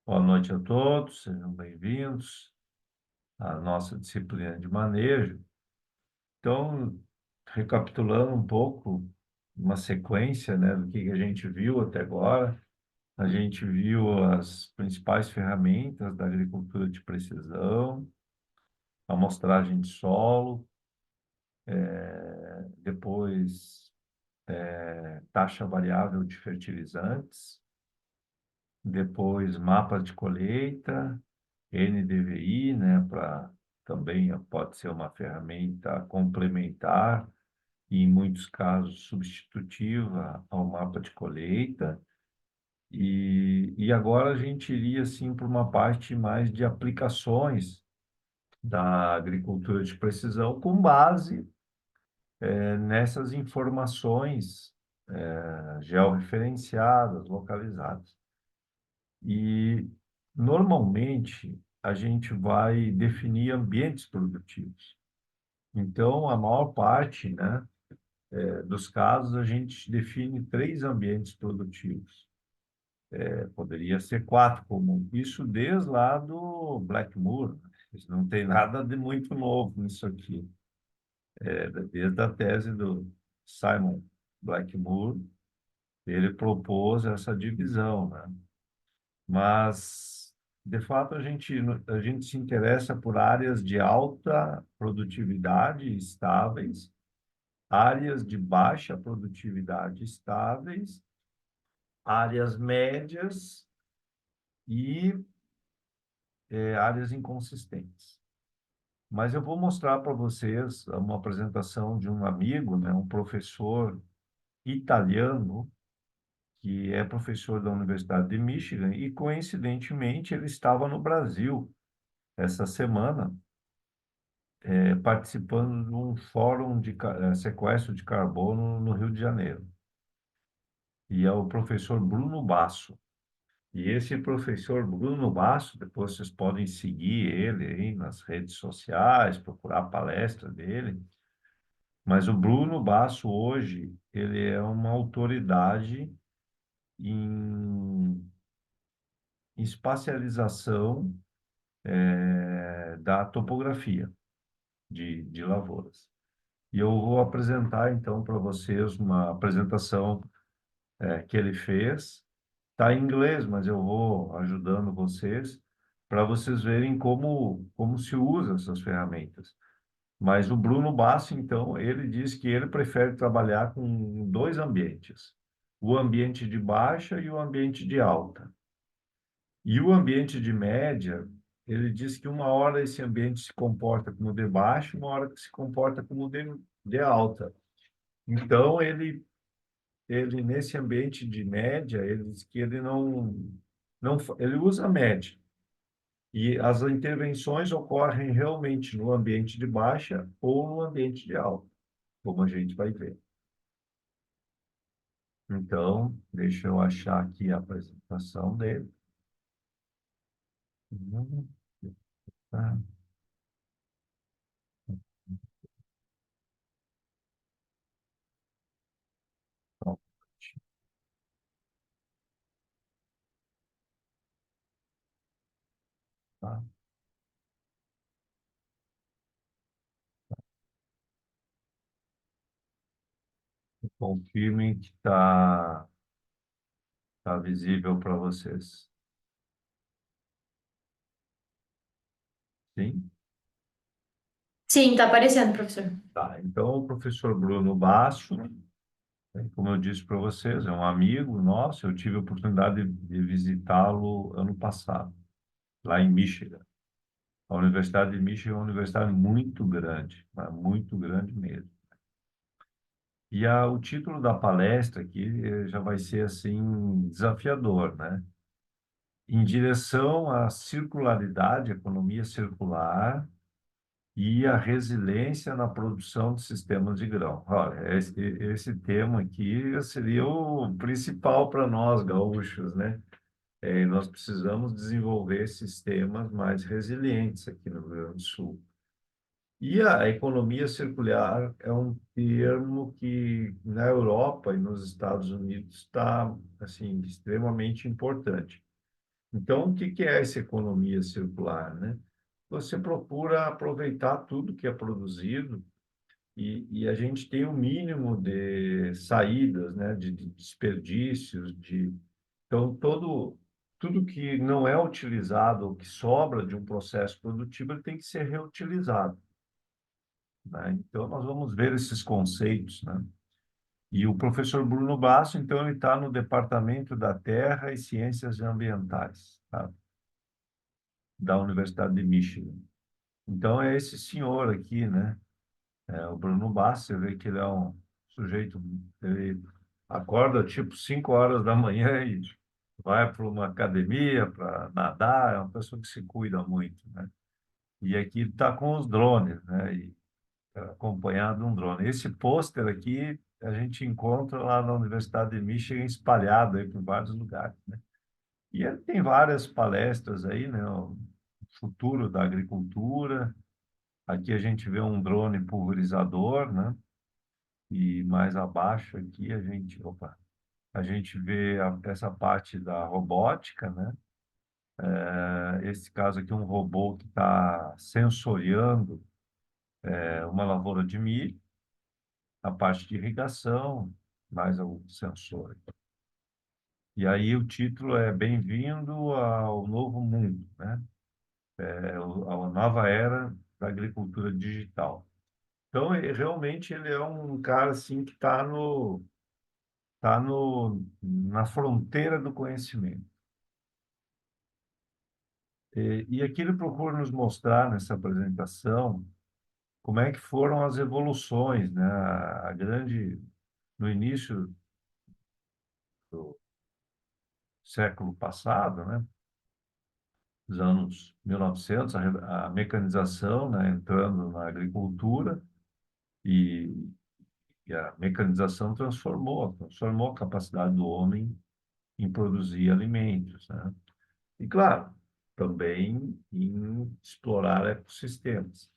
Boa noite a todos, sejam bem-vindos à nossa disciplina de manejo. Então, recapitulando um pouco, uma sequência, né, do que a gente viu até agora, a gente viu as principais ferramentas da agricultura de precisão, amostragem de solo, depois taxa variável de fertilizantes, depois mapas de colheita, NDVI, né, para também pode ser uma ferramenta complementar e, em muitos casos, substitutiva ao mapa de colheita. E agora a gente iria, assim, para uma parte mais de aplicações da agricultura de precisão com base nessas informações georreferenciadas, localizadas. E, normalmente, a gente vai definir ambientes produtivos. Então, a maior parte, né, dos casos, a gente define três ambientes produtivos. Poderia ser quatro, como isso desde lá do Blackmore. Isso não tem nada de muito novo nisso aqui. Desde a tese do Simon Blackmore, ele propôs essa divisão, né? Mas, de fato, a gente se interessa por áreas de alta produtividade estáveis, áreas de baixa produtividade estáveis, áreas médias e áreas inconsistentes. Mas eu vou mostrar para vocês uma apresentação de um amigo, né, um professor italiano, que é professor da Universidade de Michigan, e, coincidentemente, ele estava no Brasil essa semana, participando de um fórum de sequestro de carbono no Rio de Janeiro. E é o professor Bruno Basso. E esse professor Bruno Basso, depois vocês podem seguir ele aí nas redes sociais, procurar a palestra dele. Mas o Bruno Basso hoje, ele é uma autoridade em espacialização da topografia de lavouras. E eu vou apresentar, então, para vocês uma apresentação que ele fez. Está em inglês, mas eu vou ajudando vocês para vocês verem como se usa essas ferramentas. Mas o Bruno Bassi, então, ele diz que ele prefere trabalhar com dois ambientes: o ambiente de baixa e o ambiente de alta. E o ambiente de média, ele diz que uma hora esse ambiente se comporta como de baixa, uma hora que se comporta como de alta. Então, ele nesse ambiente de média, ele diz que ele ele usa a média. E as intervenções ocorrem realmente no ambiente de baixa ou no ambiente de alta, como a gente vai ver. Então, deixa eu achar aqui a apresentação dele. Tá, então, tá. Confirmem que tá visível para vocês. Sim? Sim, tá aparecendo, professor. Tá. Então, o professor Bruno Basso, como eu disse para vocês, é um amigo nosso. Eu tive a oportunidade de visitá-lo ano passado, lá em Michigan. A Universidade de Michigan é uma universidade muito grande, mas muito grande mesmo. E o título da palestra aqui já vai ser assim desafiador, né? Em direção à circularidade, economia circular e a resiliência na produção de sistemas de grão. Olha, esse tema aqui seria o principal para nós gaúchos, né? Nós precisamos desenvolver sistemas mais resilientes aqui no Rio Grande do Sul. E a economia circular é um termo que na Europa e nos Estados Unidos está assim extremamente importante. Então, o que que é essa economia circular, né? Você procura aproveitar tudo que é produzido e a gente tem o mínimo de saídas, né? De desperdícios, de... Então, tudo que não é utilizado ou que sobra de um processo produtivo, ele tem que ser reutilizado, né? Então, nós vamos ver esses conceitos, né? E o professor Bruno Basso, então, ele está no Departamento da Terra e Ciências Ambientais, tá? Da Universidade de Michigan. Então, é esse senhor aqui, né? É, o Bruno Basso, você vê que ele é um sujeito, ele acorda tipo 5 horas da manhã e vai para uma academia para nadar, é uma pessoa que se cuida muito, né? E aqui está com os drones, né? E acompanhado de um drone. Esse pôster aqui a gente encontra lá na Universidade de Michigan espalhado aí por vários lugares, né? E ele tem várias palestras aí, né? O futuro da agricultura. Aqui a gente vê um drone pulverizador, né? E mais abaixo aqui a gente vê essa parte da robótica, né? Esse caso aqui, um robô que está sensoriando uma lavoura de milho, a parte de irrigação, mais o sensor. E aí o título é Bem-vindo ao Novo Mundo, né? A nova era da agricultura digital. Então, realmente, ele é um cara assim que está tá no, na fronteira do conhecimento. E aqui ele procura nos mostrar nessa apresentação como é que foram as evoluções, né? No início do século passado, né? Dos anos 1900, a mecanização, né? Entrando na agricultura e, e a mecanização transformou a capacidade do homem em produzir alimentos, né? E, claro, também em explorar ecossistemas.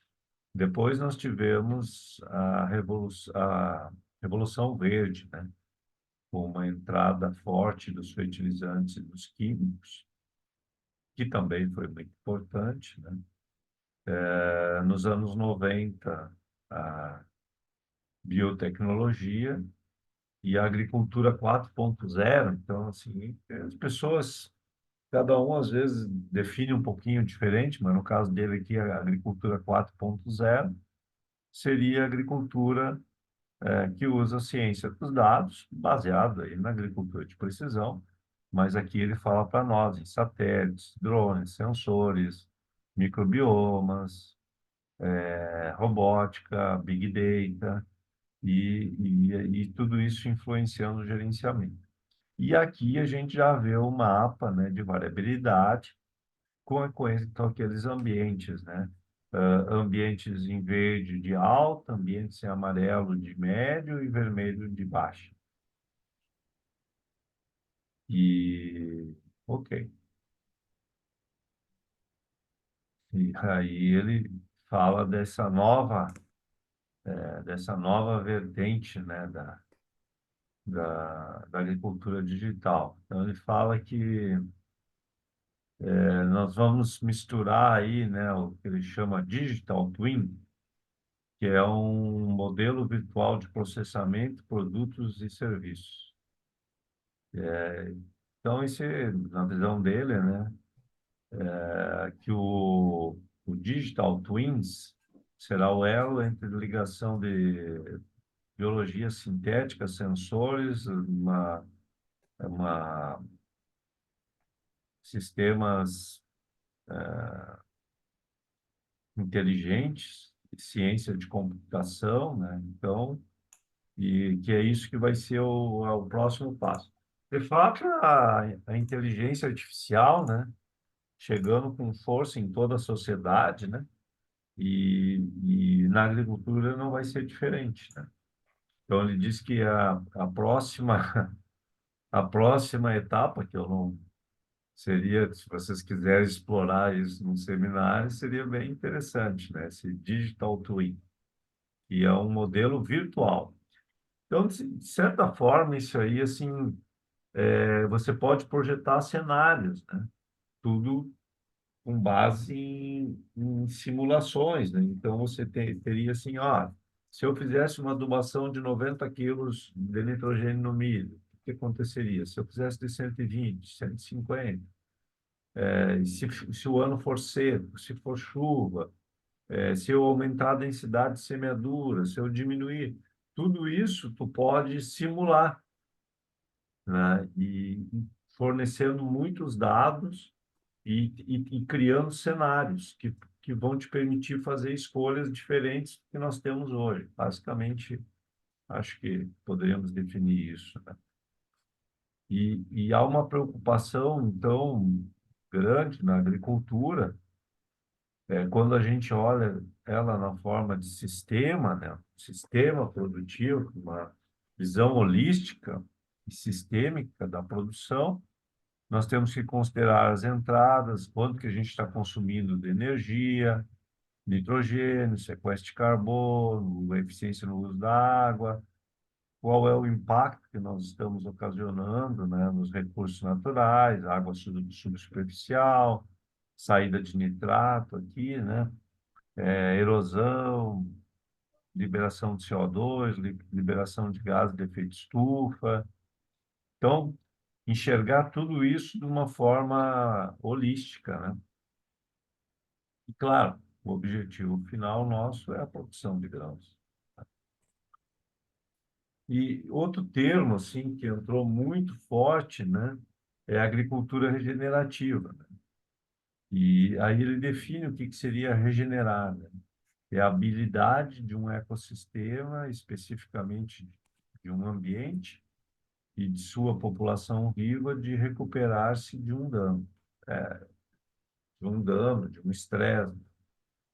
Depois nós tivemos a Revolução Verde, né? Com uma entrada forte dos fertilizantes e dos químicos, que também foi muito importante, né? Nos anos 90, a biotecnologia e a agricultura 4.0. Então, assim, as pessoas, cada um às vezes define um pouquinho diferente, mas no caso dele aqui, a agricultura 4.0 seria a agricultura que usa a ciência dos dados, baseado aí na agricultura de precisão, mas aqui ele fala para nós em satélites, drones, sensores, microbiomas, robótica, big data e tudo isso influenciando o gerenciamento. E aqui a gente já vê o mapa, né, de variabilidade com aqueles ambientes, né? Ambientes em verde de alta, ambientes em amarelo de médio e vermelho de baixo. E, ok. E aí ele fala dessa nova vertente, né, da agricultura digital. Então, ele fala que nós vamos misturar aí, né, o que ele chama Digital Twin, que é um modelo virtual de processamento, produtos e serviços. Então, na visão dele, né, que o Digital Twins será o elo entre ligação de biologia sintética, sensores, uma sistemas inteligentes, ciência de computação, né? Então, e que é isso que vai ser o próximo passo. De fato, a inteligência artificial, né, chegando com força em toda a sociedade, né, e na agricultura não vai ser diferente, né? Então, ele diz que a próxima, a próxima etapa, que eu não seria, se vocês quiserem explorar isso num seminário, seria bem interessante, né? Esse Digital Twin, que é um modelo virtual. Então, de certa forma, isso aí, assim, você pode projetar cenários, né? tudo com base em simulações, né? Então, você teria assim, ó, se eu fizesse uma adubação de 90 quilos de nitrogênio no milho, o que aconteceria? Se eu fizesse de 120, 150, se o ano for seco, se for chuva, se eu aumentar a densidade de semeadura, se eu diminuir, tudo isso tu pode simular, né? E fornecendo muitos dados e criando cenários que vão te permitir fazer escolhas diferentes do que nós temos hoje. Basicamente, acho que poderíamos definir isso, né? E há uma preocupação, então, grande na agricultura, quando a gente olha ela na forma de sistema, né? Sistema produtivo, uma visão holística e sistêmica da produção. Nós temos que considerar as entradas, quanto que a gente está consumindo de energia, nitrogênio, sequestro de carbono, eficiência no uso da água, qual é o impacto que nós estamos ocasionando, né, nos recursos naturais, água subsuperficial, saída de nitrato aqui, né, erosão, liberação de CO2, liberação de gases de efeito estufa. Então, enxergar tudo isso de uma forma holística, né? E, claro, o objetivo final nosso é a produção de grãos. E outro termo, assim, que entrou muito forte, né, é a agricultura regenerativa, né? E aí ele define o que seria regenerar, né? É a habilidade de um ecossistema, especificamente de um ambiente e de sua população viva, de recuperar-se de um dano, de um estresse.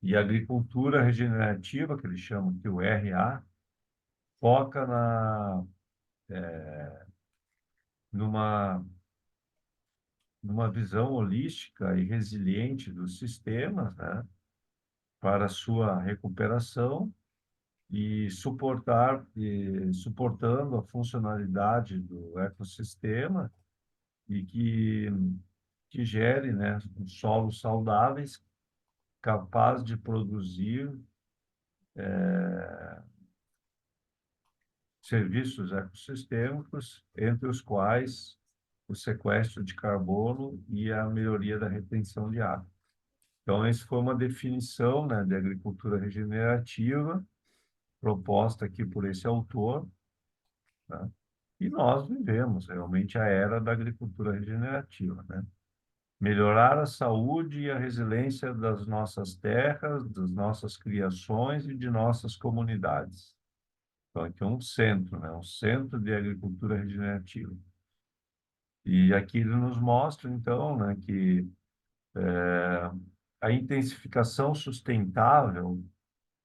E a agricultura regenerativa, que eles chamam que o RA, foca numa, numa visão holística e resiliente dos sistemas, né, para sua recuperação suportando a funcionalidade do ecossistema e que gere, né, solos saudáveis capazes de produzir serviços ecossistêmicos, entre os quais o sequestro de carbono e a melhoria da retenção de água. Então, essa foi uma definição, né, de agricultura regenerativa, proposta aqui por esse autor, né? E nós vivemos realmente a era da agricultura regenerativa, né? Melhorar a saúde e a resiliência das nossas terras, das nossas criações e de nossas comunidades. Então, aqui é um centro, né? Um centro de agricultura regenerativa. E aqui ele nos mostra, então, né, que a intensificação sustentável,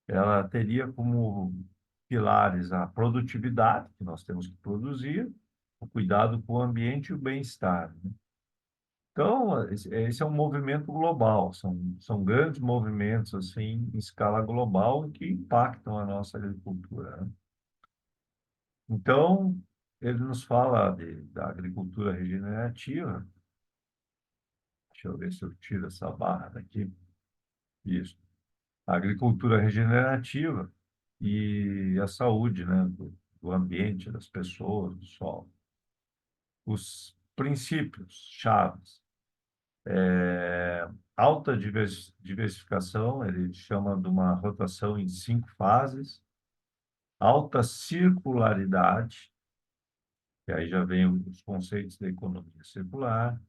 ela teria como pilares a produtividade, que nós temos que produzir, o cuidado com o ambiente e o bem-estar, né? Então, esse é um movimento global, são grandes movimentos, assim, em escala global, que impactam a nossa agricultura, né? Então, ele nos fala da agricultura regenerativa. Deixa eu ver se eu tiro essa barra daqui. Isso. A agricultura regenerativa e a saúde, né, do ambiente, das pessoas, do solo. Os princípios chaves. Alta diversificação, ele chama de uma rotação em 5 fases. Alta circularidade, que aí já vem os conceitos da economia circular,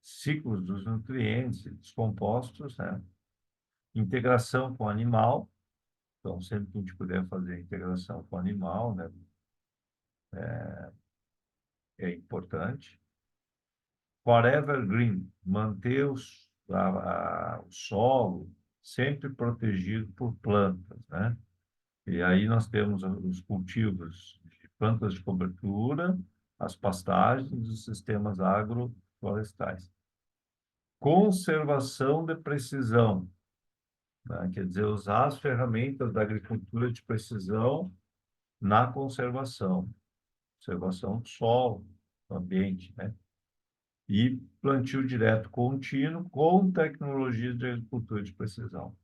ciclos dos nutrientes e dos compostos, né? Integração com o animal, então sempre que a gente puder fazer integração com o animal, né, é importante. Forever Green, manter o solo sempre protegido por plantas, né? E aí nós temos os cultivos de plantas de cobertura, as pastagens e os sistemas agroflorestais. Conservação de precisão, né? Quer dizer, usar as ferramentas da agricultura de precisão na conservação do solo, do ambiente, né? e plantio direto contínuo com tecnologias de agricultura de precisão.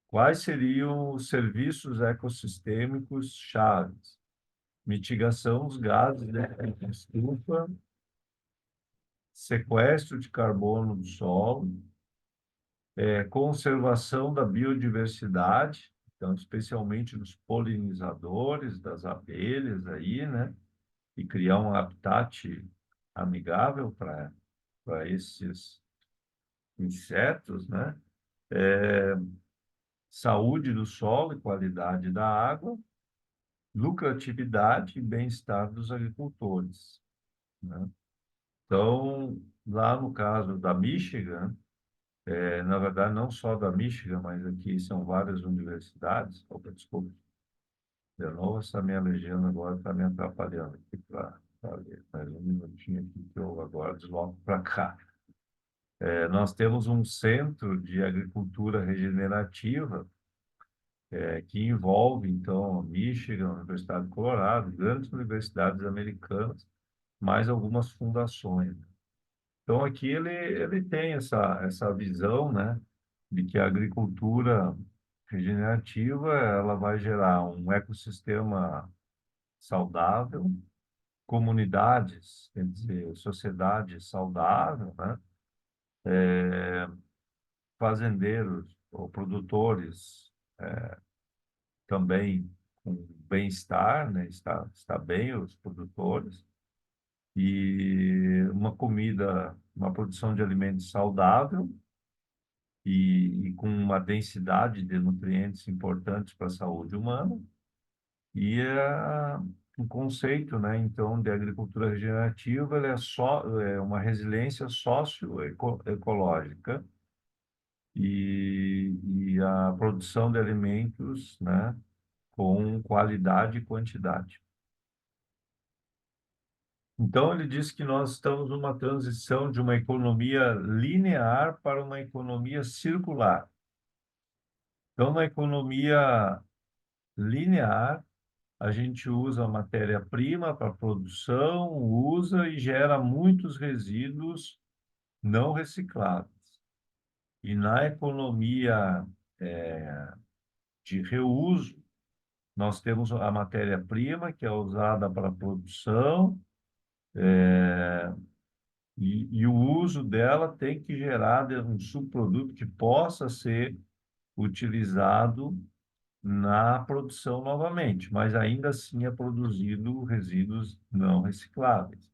Quais seriam os serviços ecossistêmicos chaves? Mitigação dos gases de efeito estufa, sequestro de carbono do solo, conservação da biodiversidade, então, especialmente dos polinizadores, das abelhas aí, né? E criar um habitat amigável para esses insetos, né? Saúde do solo e qualidade da água, lucratividade e bem-estar dos agricultores, né? Então, lá no caso da Michigan, na verdade, não só da Michigan, mas aqui são várias universidades. Opa, desculpa, de novo, essa minha legenda agora está me atrapalhando aqui para ler. Mais um minutinho aqui que eu agora desloco para cá. Nós temos um centro de agricultura regenerativa que envolve, então, a Michigan, a Universidade do Colorado, grandes universidades americanas, mais algumas fundações. Então, aqui ele tem essa visão, né, de que a agricultura regenerativa ela vai gerar um ecossistema saudável, comunidades, quer dizer, sociedade saudável, né, fazendeiros ou produtores também com bem-estar, né, está bem os produtores, e uma comida, uma produção de alimentos saudável, e com uma densidade de nutrientes importantes para a saúde humana, e um conceito, né, então, de agricultura regenerativa, ele é uma resiliência socioecológica e a produção de alimentos, né, com qualidade e quantidade. Então, ele diz que nós estamos numa transição de uma economia linear para uma economia circular. Então, na economia linear, a gente usa a matéria-prima para produção, usa e gera muitos resíduos não recicláveis. E na economia de reuso, nós temos a matéria-prima, que é usada para produção, e o uso dela tem que gerar um subproduto que possa ser utilizado na produção novamente, mas ainda assim é produzido resíduos não recicláveis.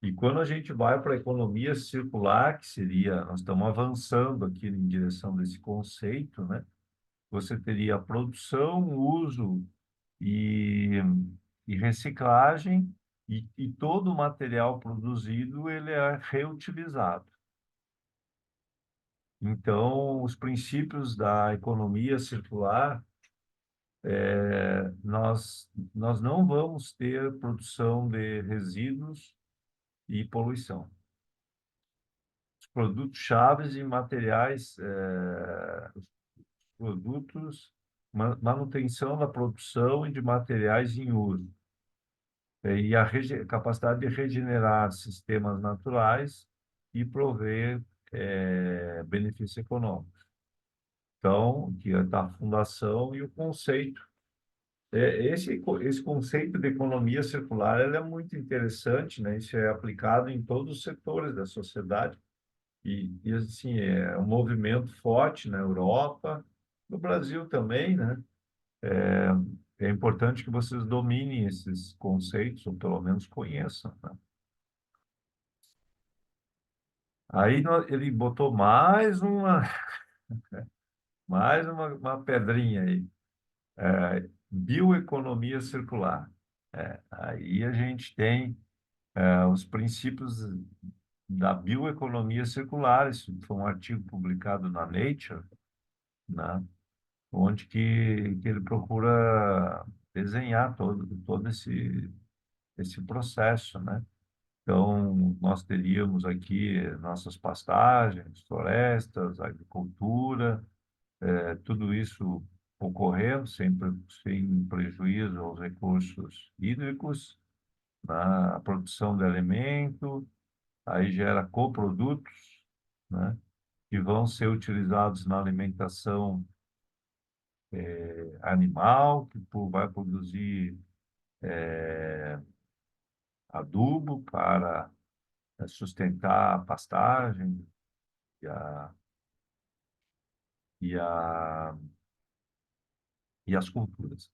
E quando a gente vai para a economia circular, que seria, nós estamos avançando aqui em direção desse conceito, né? Você teria produção, uso e, e reciclagem, e todo o material produzido ele é reutilizado. Então, os princípios da economia circular, nós não vamos ter produção de resíduos e poluição. Os produtos chaves e materiais, os produtos, manutenção da produção e de materiais em uso. E a capacidade de regenerar sistemas naturais e prover benefício econômico. Então, que é da fundação e o conceito. Esse conceito de economia circular ele é muito interessante, né? Isso é aplicado em todos os setores da sociedade e assim, é um movimento forte na Europa, no Brasil também, né? É importante que vocês dominem esses conceitos, ou pelo menos conheçam, né? Aí ele botou mais uma pedrinha aí, bioeconomia circular. Aí a gente tem os princípios da bioeconomia circular. Isso foi um artigo publicado na Nature, né? Onde que ele procura desenhar todo esse processo, né? Então, nós teríamos aqui nossas pastagens, florestas, agricultura, tudo isso ocorrendo sem prejuízo aos recursos hídricos, na produção de alimento, aí gera coprodutos, né? Que vão ser utilizados na alimentação animal, que vai produzir adubo para sustentar a pastagem e, a, e, a, e as culturas.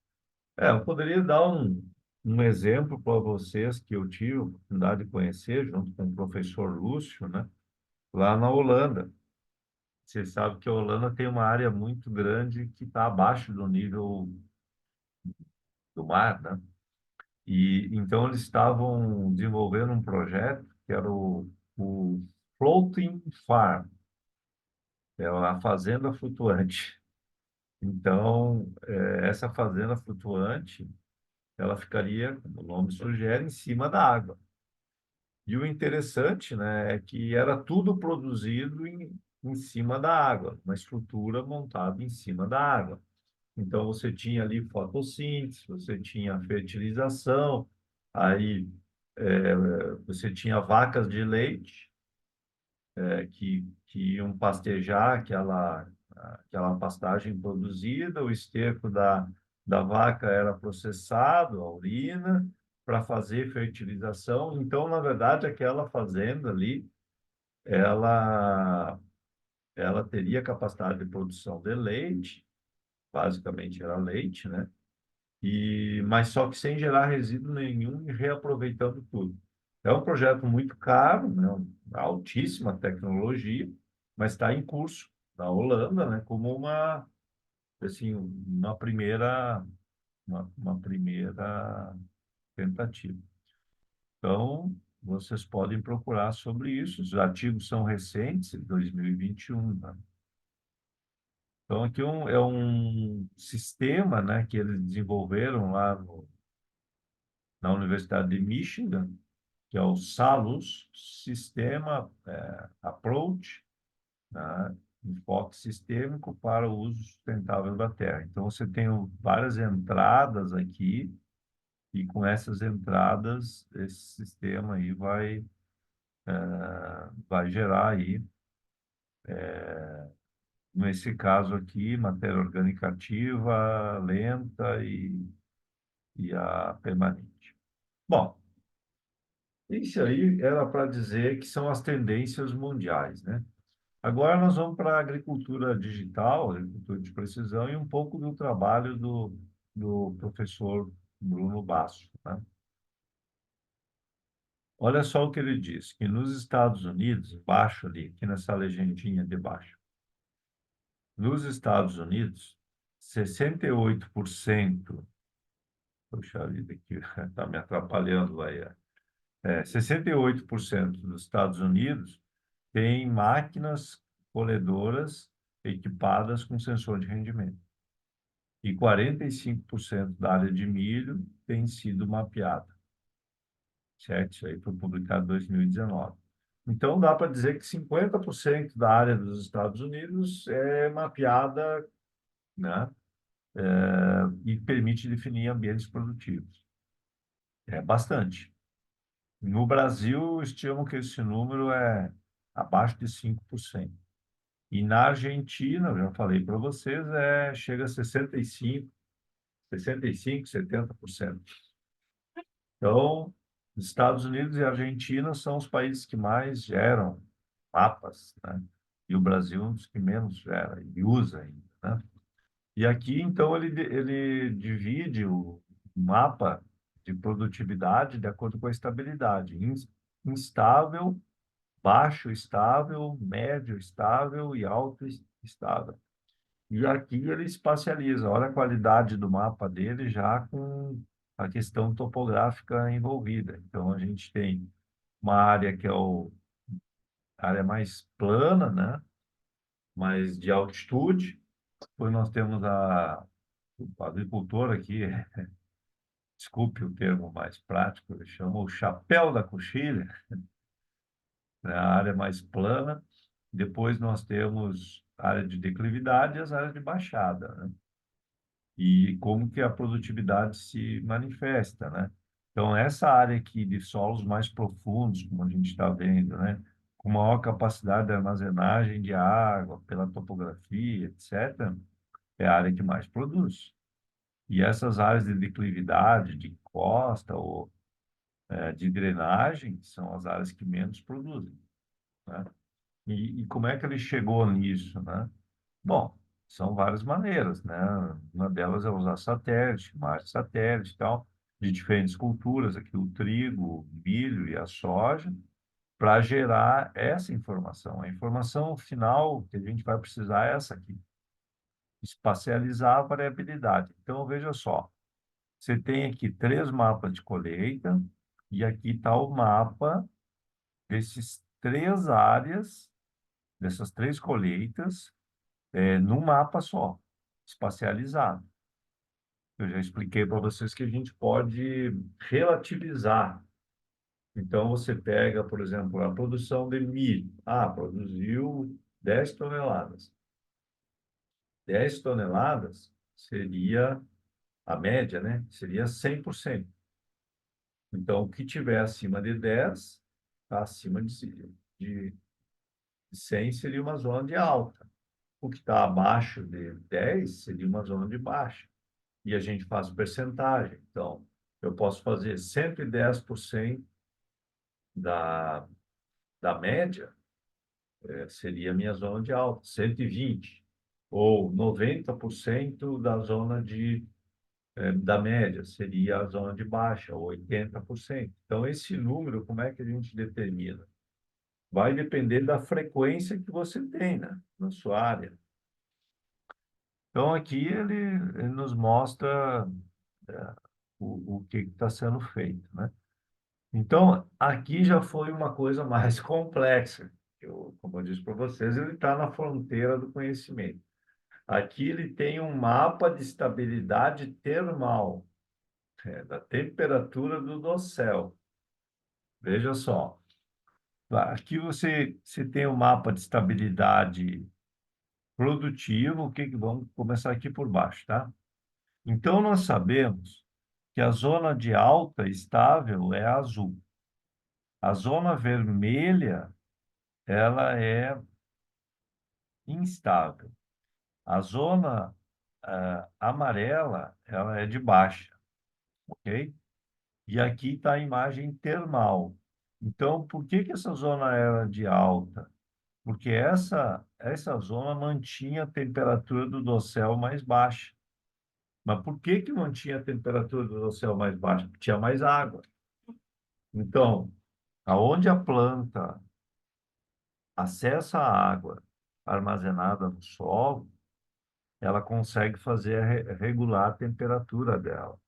Eu poderia dar um exemplo para vocês que eu tive a oportunidade de conhecer, junto com o professor Lúcio, né? Lá na Holanda. Você sabe que a Holanda tem uma área muito grande que está abaixo do nível do mar, né? E então eles estavam desenvolvendo um projeto que era o Floating Farm, é a fazenda flutuante. Então, essa fazenda flutuante, ela ficaria, como o nome sugere, em cima da água. E o interessante, né, é que era tudo produzido em cima da água, uma estrutura montada em cima da água. Então, você tinha ali fotossíntese, você tinha fertilização, aí você tinha vacas de leite que iam pastejar aquela pastagem produzida, o esterco da vaca era processado, a urina, para fazer fertilização. Então, na verdade, aquela fazenda ali, ela, ela teria capacidade de produção de leite, basicamente era leite, né? Mas só que sem gerar resíduo nenhum e reaproveitando tudo. É um projeto muito caro, né? Altíssima tecnologia, mas está em curso na Holanda, né? Como assim, uma primeira tentativa. Então, vocês podem procurar sobre isso. Os artigos são recentes, de 2021, né? Então, aqui é um sistema, né, que eles desenvolveram lá na Universidade de Michigan, que é o SALUS, Sistema Approach, né? Enfoque sistêmico para o uso sustentável da terra. Então, você tem várias entradas aqui, e com essas entradas, esse sistema aí vai gerar aí, nesse caso aqui, matéria orgânica ativa, lenta e a permanente. Bom, isso aí era para dizer que são as tendências mundiais, né? Agora nós vamos para a agricultura digital, agricultura de precisão e um pouco do trabalho do professor Bruno Basso, né? Olha só o que ele diz, que nos Estados Unidos, embaixo ali, aqui nessa legendinha de baixo, nos Estados Unidos, 68%, puxa vida, aqui está me atrapalhando aí, 68% dos Estados Unidos tem máquinas colhedoras equipadas com sensor de rendimento. E 45% da área de milho tem sido mapeada, certo? Isso aí foi publicado em 2019. Então, dá para dizer que 50% da área dos Estados Unidos é mapeada, né? E permite definir ambientes produtivos. É bastante. No Brasil, estimam que esse número é abaixo de 5%. E na Argentina, eu já falei para vocês, chega a 65, 70%. Então, os Estados Unidos e a Argentina são os países que mais geram mapas, né? E o Brasil é um dos que menos gera e usa ainda, né? E aqui, então, ele divide o mapa de produtividade de acordo com a estabilidade. Instável, baixo estável, médio estável e alto estável. E aqui ele espacializa, olha a qualidade do mapa dele já com a questão topográfica envolvida. Então, a gente tem uma área que é a área mais plana, né? Mais de altitude. Depois nós temos o agricultor aqui, desculpe o termo mais prático, ele chama o chapéu da coxilha, né? A área mais plana. Depois nós temos a área de declividade e as áreas de baixada, né? E como que a produtividade se manifesta, né? Então, essa área aqui de solos mais profundos, como a gente está vendo, né? Com maior capacidade de armazenagem de água, pela topografia, etc., é a área que mais produz. E essas áreas de declividade, de costa ou de drenagem, são as áreas que menos produzem, né? E como é que ele chegou nisso, né? Bom, são várias maneiras, né? Uma delas é usar satélite, imagem de satélite e tal, de diferentes culturas, aqui o trigo, o milho e a soja, para gerar essa informação. A informação final que a gente vai precisar é essa aqui, espacializar a variabilidade. Então, veja só, você tem aqui 3 mapas de colheita, e aqui está o mapa desses 3 áreas, dessas 3 colheitas, num mapa só, espacializado. Eu já expliquei para vocês que a gente pode relativizar. Então, você pega, por exemplo, a produção de milho. Ah, produziu 10 toneladas. 10 toneladas seria a média, né? Seria 100%. Então, o que tiver acima de 10, tá acima de 100 seria uma zona de alta. O que está abaixo de 10 seria uma zona de baixa. E a gente faz percentagem. Então, eu posso fazer 110% da, da média, seria a minha zona de alta, 120. Ou 90% da zona da média, seria a zona de baixa, ou 80%. Então, esse número, como é que a gente determina? Vai depender da frequência que você tem, né, na sua área. Então, aqui ele nos mostra é, o que está sendo feito, né? Então, aqui já foi uma coisa mais complexa. Como eu disse para vocês, ele está na fronteira do conhecimento. Aqui ele tem um mapa de estabilidade termal, da temperatura do dossel. Veja só, aqui você tem um mapa de estabilidade produtiva. Vamos começar aqui por baixo, tá? Então, nós sabemos que a zona de alta estável é azul. A zona vermelha, ela é instável. A zona amarela, ela é de baixa, ok? E aqui está a imagem termal. Então, por que que essa zona era de alta? Porque essa zona mantinha a temperatura do dossel mais baixa. Mas por que que mantinha a temperatura do dossel mais baixa? Porque tinha mais água. Então, aonde a planta acessa a água armazenada no solo, ela consegue regular a temperatura dela,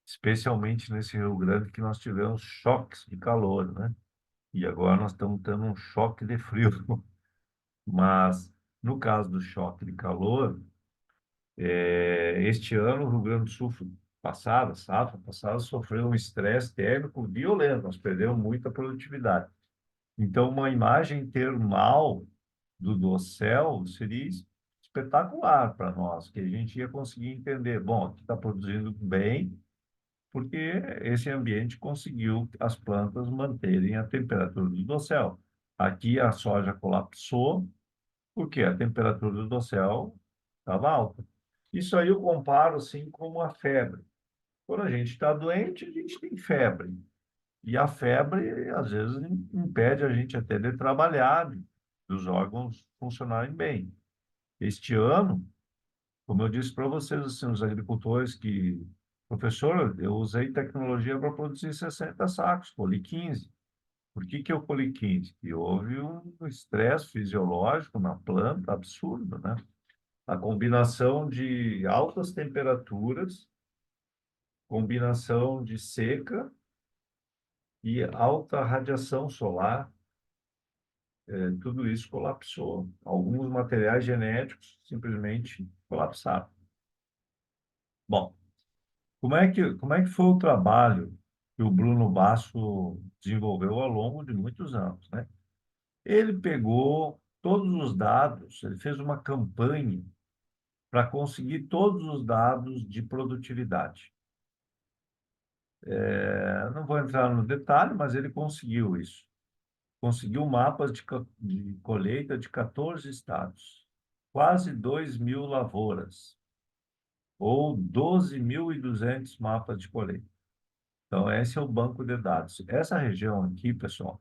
especialmente nesse Rio Grande que nós tivemos choques de calor, né? E agora nós estamos tendo um choque de frio. Mas no caso do choque de calor, este ano o Rio Grande do Sul safra passada, sofreu um estresse térmico violento, nós perdemos muita produtividade. Então, uma imagem termal do dossel seria espetacular para nós, que a gente ia conseguir entender, bom, aqui está produzindo bem, porque esse ambiente conseguiu as plantas manterem a temperatura do dossel. Aqui a soja colapsou, porque a temperatura do dossel estava alta. Isso aí eu comparo assim como a febre. Quando a gente está doente, a gente tem febre. E a febre, às vezes, impede a gente até de trabalhar, dos órgãos funcionarem bem. Este ano, como eu disse para vocês, assim, os agricultores professor, eu usei tecnologia para produzir 60 sacos, colhi 15. Por que que eu colhi 15? Porque houve um estresse fisiológico na planta absurdo, né? A combinação de altas temperaturas, combinação de seca e alta radiação solar, tudo isso colapsou. Alguns materiais genéticos simplesmente colapsaram. Bom, como é que foi o trabalho que o Bruno Basso desenvolveu ao longo de muitos anos, né? Ele pegou todos os dados, ele fez uma campanha para conseguir todos os dados de produtividade. Não vou entrar no detalhe, mas ele conseguiu isso. Conseguiu mapas de colheita de 14 estados, quase 2.000 lavouras, ou 12.200 mapas de colheita. Então, esse é o banco de dados. Essa região aqui, pessoal,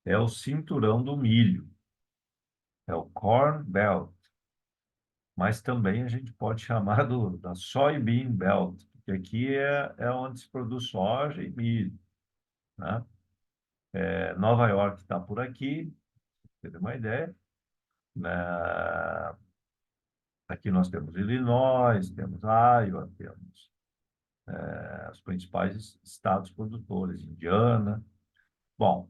é o cinturão do milho, é o Corn Belt, mas também a gente pode chamar da Soybean Belt, porque aqui é onde se produz soja e milho, né? Nova York está por aqui, para ter uma ideia. Né? Aqui nós temos Illinois, temos Iowa, temos os principais estados produtores, Indiana. Bom,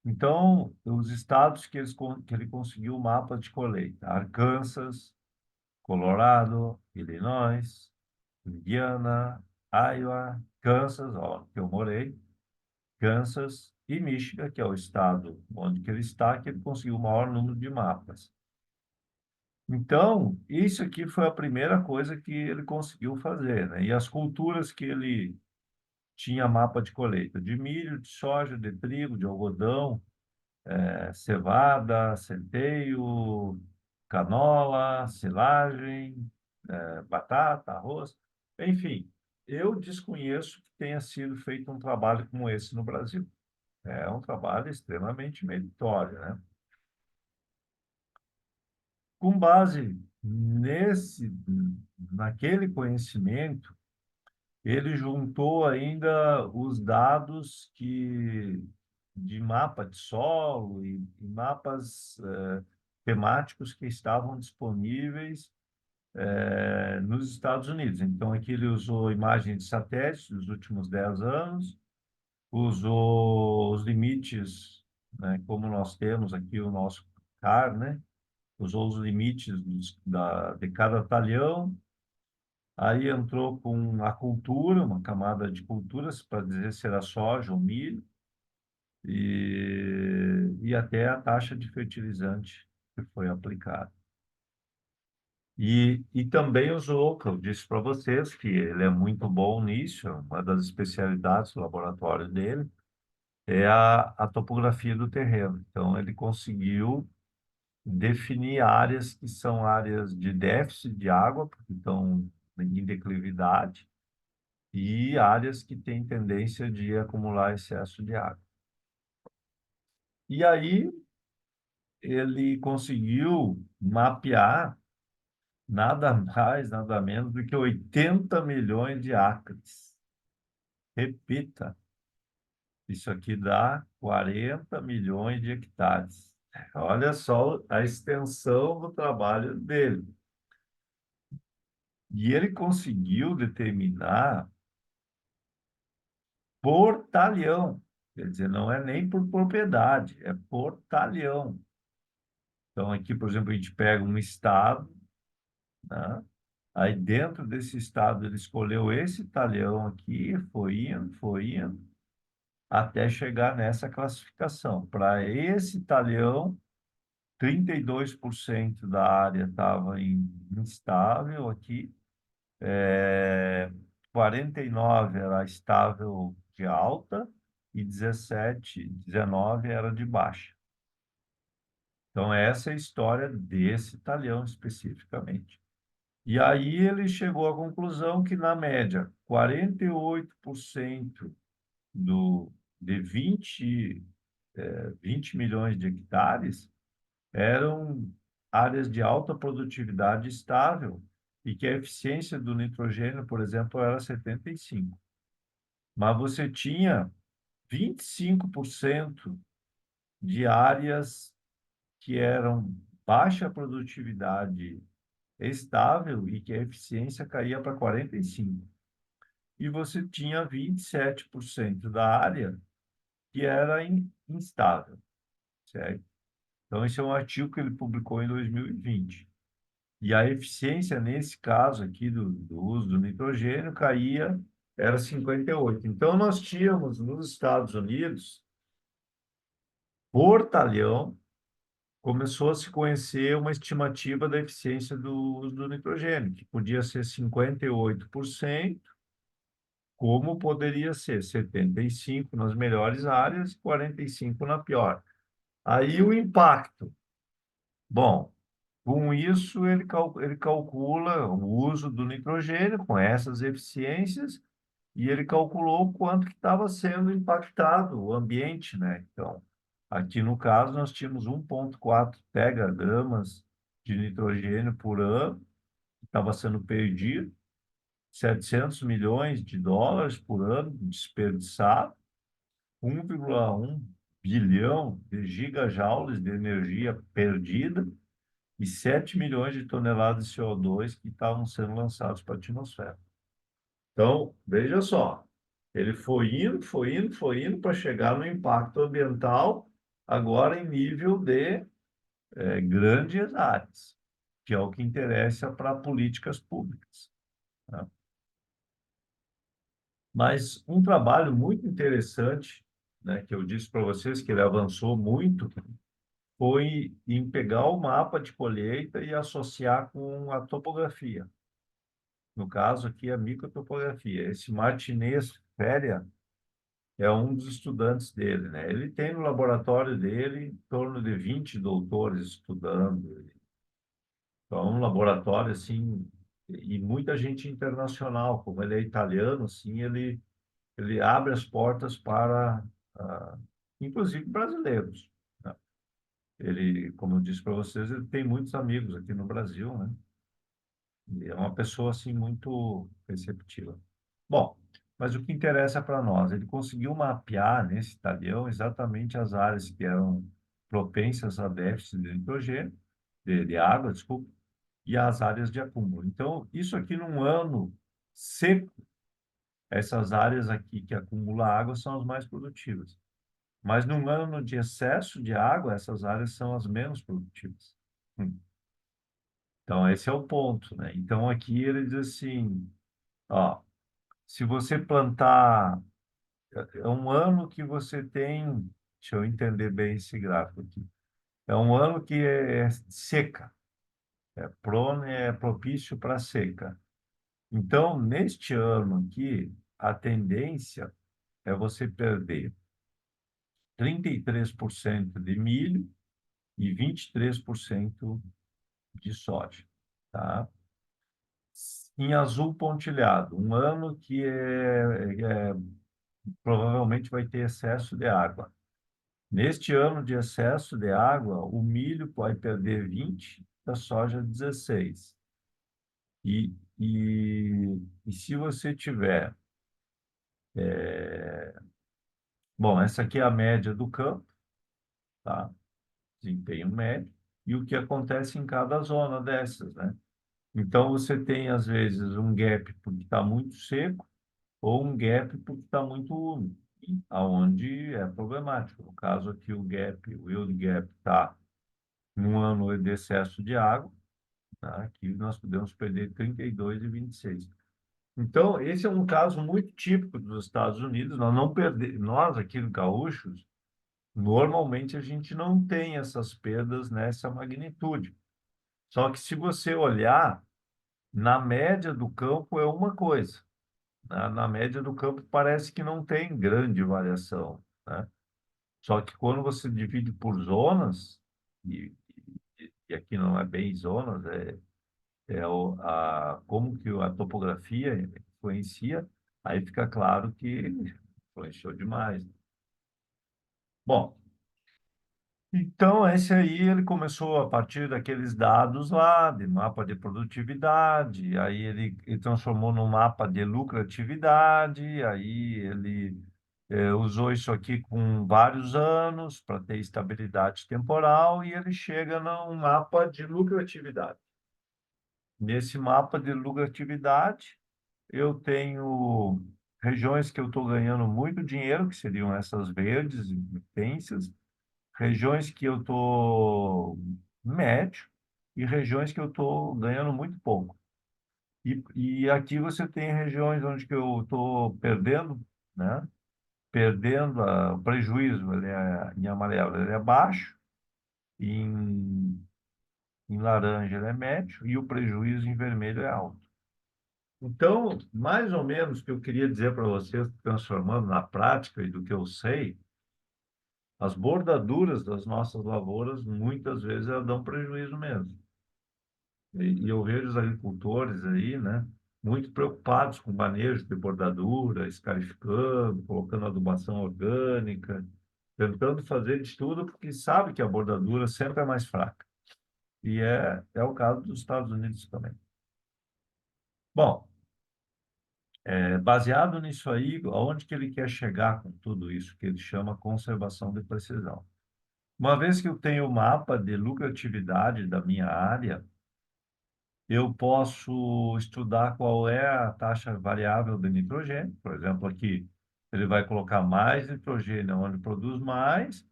então, os estados que ele conseguiu mapas de colheita: Arkansas, Colorado, Illinois, Indiana, Iowa, Kansas, ó, que eu morei, Kansas e Michigan, que é o estado onde que ele está, que ele conseguiu o maior número de mapas. Então, isso aqui foi a primeira coisa que ele conseguiu fazer, né? E as culturas que ele tinha mapa de colheita: de milho, de soja, de trigo, de algodão, cevada, centeio, canola, silagem, batata, arroz, enfim. Eu desconheço que tenha sido feito um trabalho como esse no Brasil. É um trabalho extremamente meritório, né? Com base naquele conhecimento, ele juntou ainda os dados de mapa de solo e mapas temáticos que estavam disponíveis nos Estados Unidos. Então, aqui ele usou imagens de satélites dos últimos 10 anos, usou os limites, né, como nós temos aqui o nosso CAR, né? Usou os limites de cada talhão. Aí entrou com a cultura, uma camada de culturas, para dizer se era soja ou milho, e até a taxa de fertilizante que foi aplicada. E também usou, que eu disse para vocês, que ele é muito bom nisso, uma das especialidades do laboratório dele é a topografia do terreno. Então, ele conseguiu definir áreas que são áreas de déficit de água, porque estão em declividade, e áreas que têm tendência de acumular excesso de água. E aí ele conseguiu mapear nada mais, nada menos do que 80 milhões de acres. Repita, isso aqui dá 40 milhões de hectares. Olha só a extensão do trabalho dele. E ele conseguiu determinar por talhão. Quer dizer, não é nem por propriedade, é por talhão. Então, aqui, por exemplo, a gente pega um estado, né? Aí, dentro desse estado, ele escolheu esse talhão aqui, foi indo, até chegar nessa classificação. Para esse talhão, 32% da área estava em instável aqui, 49 era estável de alta e 17, 19 era de baixa. Então, essa é a história desse talhão especificamente. E aí ele chegou à conclusão que, na média, 48% de 20 milhões de hectares eram áreas de alta produtividade estável e que a eficiência do nitrogênio, por exemplo, era 75. Mas você tinha 25% de áreas que eram baixa produtividade estável e que a eficiência caía para 45. E você tinha 27% da área que era instável, certo? Então, esse é um artigo que ele publicou em 2020. E a eficiência, nesse caso aqui do uso do nitrogênio, caía, era 58. Então, nós tínhamos nos Estados Unidos, por talhão, começou a se conhecer uma estimativa da eficiência do uso do nitrogênio, que podia ser 58%, como poderia ser 75 nas melhores áreas e 45 na pior. Aí o impacto. Bom, com isso ele calcula o uso do nitrogênio com essas eficiências e ele calculou quanto que estava sendo impactado o ambiente, né? Então, aqui no caso nós tínhamos 1,4 tegagramas de nitrogênio por ano que estava sendo perdido, 700 milhões de dólares por ano desperdiçado, 1,1 bilhão de gigajoules de energia perdida e 7 milhões de toneladas de CO2 que estavam sendo lançados para a atmosfera. Então, veja só, ele foi indo para chegar no impacto ambiental, agora em nível de grandes áreas, que é o que interessa para políticas públicas, né? Mas um trabalho muito interessante, né, que eu disse para vocês que ele avançou muito, foi em pegar o mapa de colheita e associar com a topografia. No caso aqui, a microtopografia. Esse Martinez Féria é um dos estudantes dele, né? Ele tem no laboratório dele em torno de 20 doutores estudando. Então, é um laboratório, assim, e muita gente internacional. Como ele é italiano, assim, ele abre as portas para, inclusive, brasileiros, né? Ele, como eu disse para vocês, ele tem muitos amigos aqui no Brasil, né? E é uma pessoa, assim, muito receptiva. Bom, mas o que interessa para nós, ele conseguiu mapear nesse talhão exatamente as áreas que eram propensas a déficit de nitrogênio, de água, desculpa, e as áreas de acúmulo. Então, isso aqui num ano seco, essas áreas aqui que acumulam água são as mais produtivas. Mas num ano de excesso de água, essas áreas são as menos produtivas. Hum. Então, esse é o ponto, né? Então, aqui ele diz assim, ó, se você plantar, é um ano que você tem, deixa eu entender bem esse gráfico aqui, é um ano que é seca, é propício para seca. Então, neste ano aqui, a tendência é você perder 33% de milho e 23% de soja, tá? Em azul pontilhado, um ano que provavelmente vai ter excesso de água. Neste ano de excesso de água, o milho vai perder 20, a soja 16. E se você tiver... Bom, essa aqui é a média do campo, tá? Desempenho médio. E o que acontece em cada zona dessas, né? Então, você tem, às vezes, um gap porque está muito seco ou um gap porque está muito úmido, aonde é problemático. No caso aqui, o yield gap está num ano de excesso de água, tá? Aqui nós podemos perder 32 e 26. Então, esse é um caso muito típico dos Estados Unidos. Nós não perdemos, nós aqui no Gaúchos, normalmente a gente não tem essas perdas nessa magnitude. Só que se você olhar, na média do campo é uma coisa. Na média do campo parece que não tem grande variação, né? Só que quando você divide por zonas, e aqui não é bem zonas, como que a topografia influencia, aí fica claro que influenciou demais. Bom, então esse aí ele começou a partir daqueles dados lá, de mapa de produtividade, aí ele transformou num mapa de lucratividade, aí ele usou isso aqui com vários anos para ter estabilidade temporal e ele chega num mapa de lucratividade. Nesse mapa de lucratividade, eu tenho regiões que eu estou ganhando muito dinheiro, que seriam essas verdes intensas, regiões que eu estou médio e regiões que eu estou ganhando muito pouco. E aqui você tem regiões onde que eu estou perdendo, né? Perdendo o prejuízo, em amarelo ele é baixo, em laranja ele é médio e o prejuízo em vermelho é alto. Então, mais ou menos o que eu queria dizer para vocês, transformando na prática e do que eu sei, as bordaduras das nossas lavouras, muitas vezes, elas dão prejuízo mesmo. E eu vejo os agricultores aí, né, muito preocupados com o manejo de bordadura, escarificando, colocando adubação orgânica, tentando fazer de tudo, porque sabe que a bordadura sempre é mais fraca. E é o caso dos Estados Unidos também. Bom, baseado nisso aí, aonde que ele quer chegar com tudo isso, que ele chama conservação de precisão? Uma vez que eu tenho o mapa de lucratividade da minha área, eu posso estudar qual é a taxa variável de nitrogênio. Por exemplo, aqui ele vai colocar mais nitrogênio onde produz mais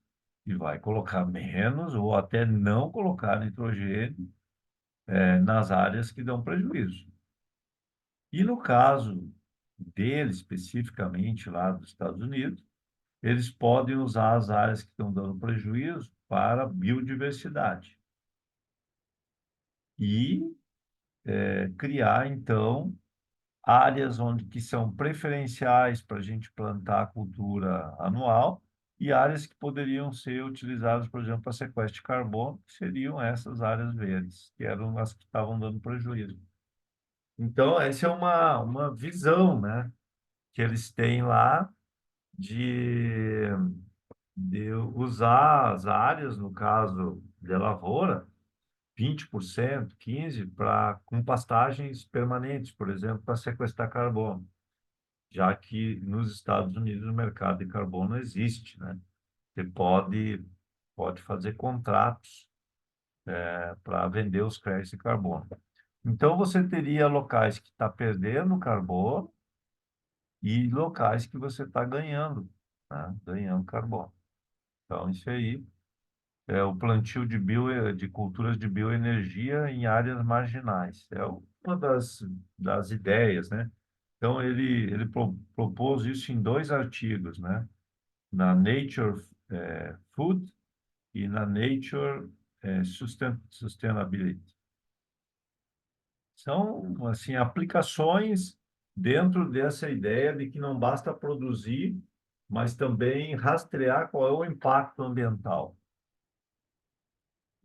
e vai colocar menos ou até não colocar nitrogênio nas áreas que dão prejuízo. E no caso dele, especificamente lá dos Estados Unidos, eles podem usar as áreas que estão dando prejuízo para biodiversidade e criar, então, áreas onde que são preferenciais para a gente plantar a cultura anual e áreas que poderiam ser utilizadas, por exemplo, para sequestro de carbono, que seriam essas áreas verdes, que eram as que estavam dando prejuízo. Então, essa é uma visão, né, que eles têm lá de, de usar as áreas, no caso de lavoura, 20%, 15%, com pastagens permanentes, por exemplo, para sequestrar carbono, já que nos Estados Unidos o mercado de carbono existe, né? Você pode fazer contratos para vender os créditos de carbono. Então, você teria locais que está perdendo carbono e locais que você está ganhando, né? Ganhando carbono. Então, isso aí é o plantio de culturas de bioenergia em áreas marginais. É uma das ideias, né? Então, ele propôs isso em dois artigos, né? Na Nature Food e na Nature Sustainability. São, assim, aplicações dentro dessa ideia de que não basta produzir, mas também rastrear qual é o impacto ambiental.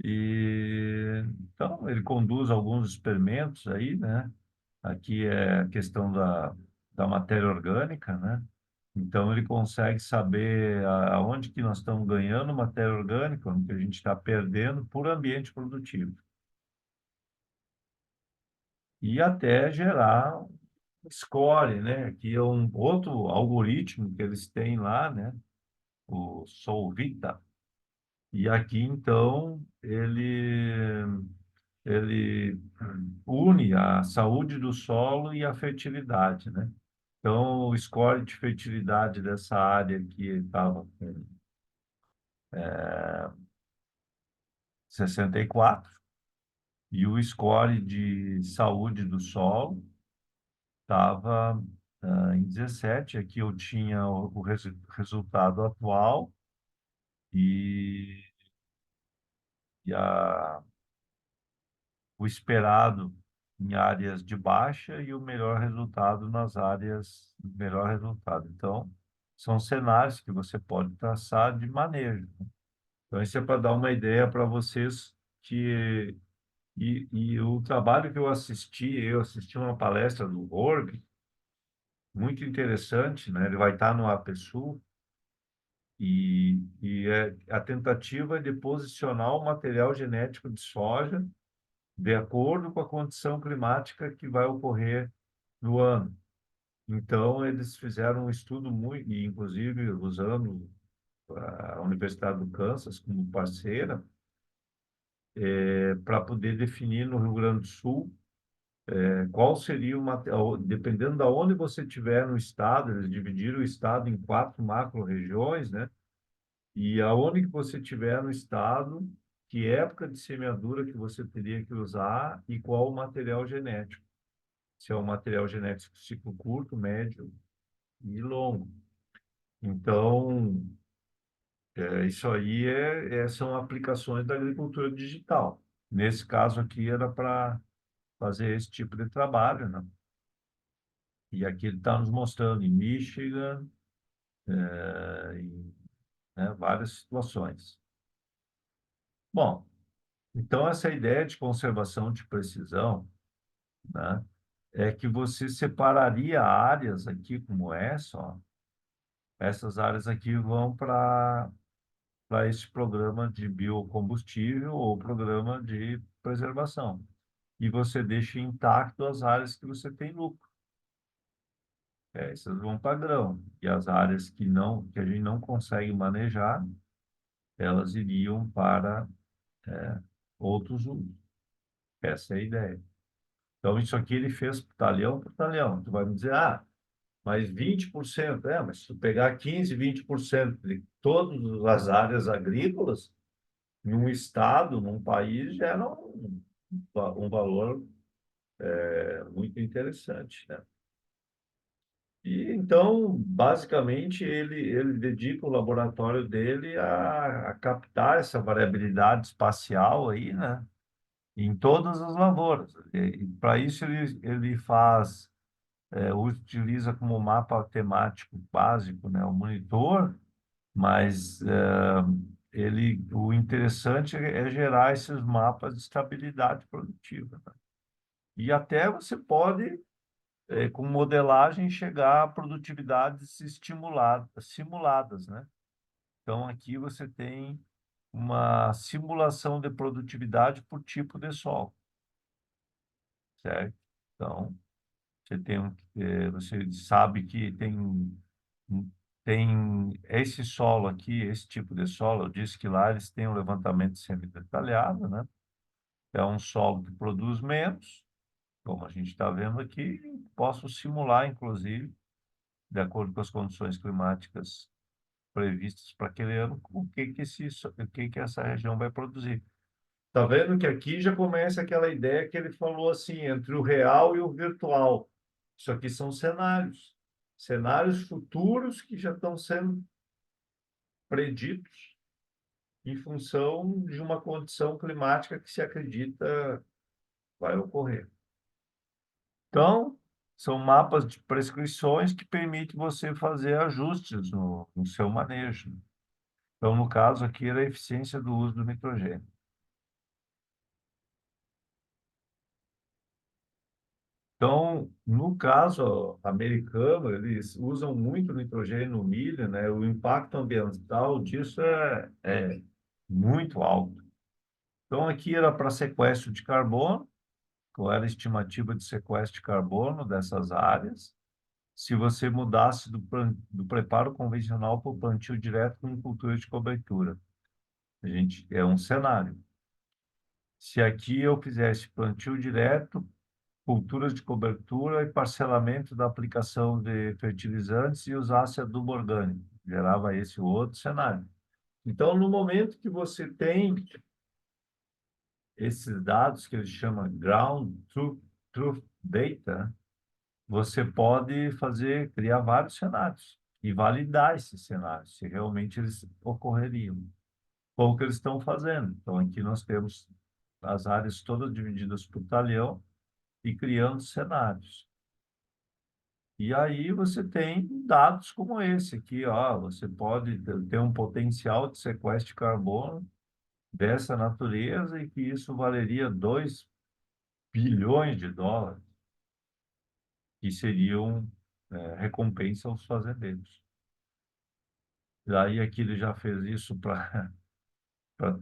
E então ele conduz alguns experimentos aí, né? Aqui é a questão da matéria orgânica, né? Então ele consegue saber aonde que nós estamos ganhando matéria orgânica, onde que a gente está perdendo por ambiente produtivo. E até gerar um score, né? Que é um outro algoritmo que eles têm lá, né? O Solvita. E aqui, então, ele une a saúde do solo e a fertilidade, né? Então, o score de fertilidade dessa área que estava com 64 e o score de saúde do solo estava em 17. Aqui eu tinha o resultado atual e, e o esperado em áreas de baixa e o melhor resultado nas áreas de melhor resultado. Então, são cenários que você pode traçar de manejo. Então, isso é para dar uma ideia para vocês que... E o trabalho que eu assisti uma palestra do Org, muito interessante, né? Ele vai estar no APSU, e é a tentativa de posicionar o material genético de soja de acordo com a condição climática que vai ocorrer no ano. Então, eles fizeram um estudo muito, e inclusive usando a Universidade do Kansas como parceira, para poder definir no Rio Grande do Sul qual seria o material, dependendo de onde você estiver no estado, eles dividiram o estado em 4 macro-regiões, né? E aonde que você estiver no estado, que época de semeadura que você teria que usar e qual o material genético. Se é um material genético ciclo curto, médio e longo. Então, isso aí são aplicações da agricultura digital. Nesse caso aqui era para fazer esse tipo de trabalho, né? E aqui ele está nos mostrando em Michigan, em, né, várias situações. Bom, então essa ideia de conservação de precisão, né, é que você separaria áreas aqui como essa, ó. Essas áreas aqui vão para esse programa de biocombustível ou programa de preservação. E você deixa intacto as áreas que você tem lucro. Essas vão para grão. E as áreas que não, que a gente não consegue manejar, elas iriam para outros usos. Essa é a ideia. Então, isso aqui ele fez talhão por talhão. Tu vai me dizer, ah, mas 20%, mas se tu pegar 15, 20% de todas as áreas agrícolas, num estado, num país, gera um valor muito interessante, né? E então, basicamente, ele dedica o laboratório dele a captar essa variabilidade espacial aí, né? Em todas as lavouras. E para isso, ele faz, utiliza como mapa temático básico, né? O monitor, mas o interessante é gerar esses mapas de estabilidade produtiva, né? E até você pode com modelagem, chegar a produtividades simuladas, né? Então, aqui você tem uma simulação de produtividade por tipo de solo, certo? Então, você sabe que tem esse solo aqui, esse tipo de solo, eu disse que lá eles têm um levantamento semi-detalhado, né? É um solo que produz menos, como a gente está vendo aqui, posso simular, inclusive, de acordo com as condições climáticas previstas para aquele ano, o que que essa região vai produzir. Tá vendo que aqui já começa aquela ideia que ele falou assim, entre o real e o virtual. Isso aqui são cenários, cenários futuros que já estão sendo preditos em função de uma condição climática que se acredita vai ocorrer. Então, são mapas de prescrições que permitem você fazer ajustes no seu manejo. Então, no caso aqui, era a eficiência do uso do nitrogênio. Então, no caso americano, eles usam muito nitrogênio no milho, né? O impacto ambiental disso é muito alto. Então, aqui era para sequestro de carbono, qual era a estimativa de sequestro de carbono dessas áreas, se você mudasse do preparo convencional para o plantio direto com cultura de cobertura. É um cenário. Se aqui eu fizesse plantio direto, culturas de cobertura e parcelamento da aplicação de fertilizantes e usasse adubo orgânico, gerava esse outro cenário. Então, no momento que você tem esses dados que eles chamam truth data, você pode criar vários cenários e validar esses cenários, se realmente eles ocorreriam. Como que eles estão fazendo. Então, aqui nós temos as áreas todas divididas por talhão e criando cenários. E aí você tem dados como esse aqui, ó, você pode ter um potencial de sequestro de carbono dessa natureza e que isso valeria 2 bilhões de dólares, que seriam recompensa aos fazendeiros. Daí aqui ele já fez isso para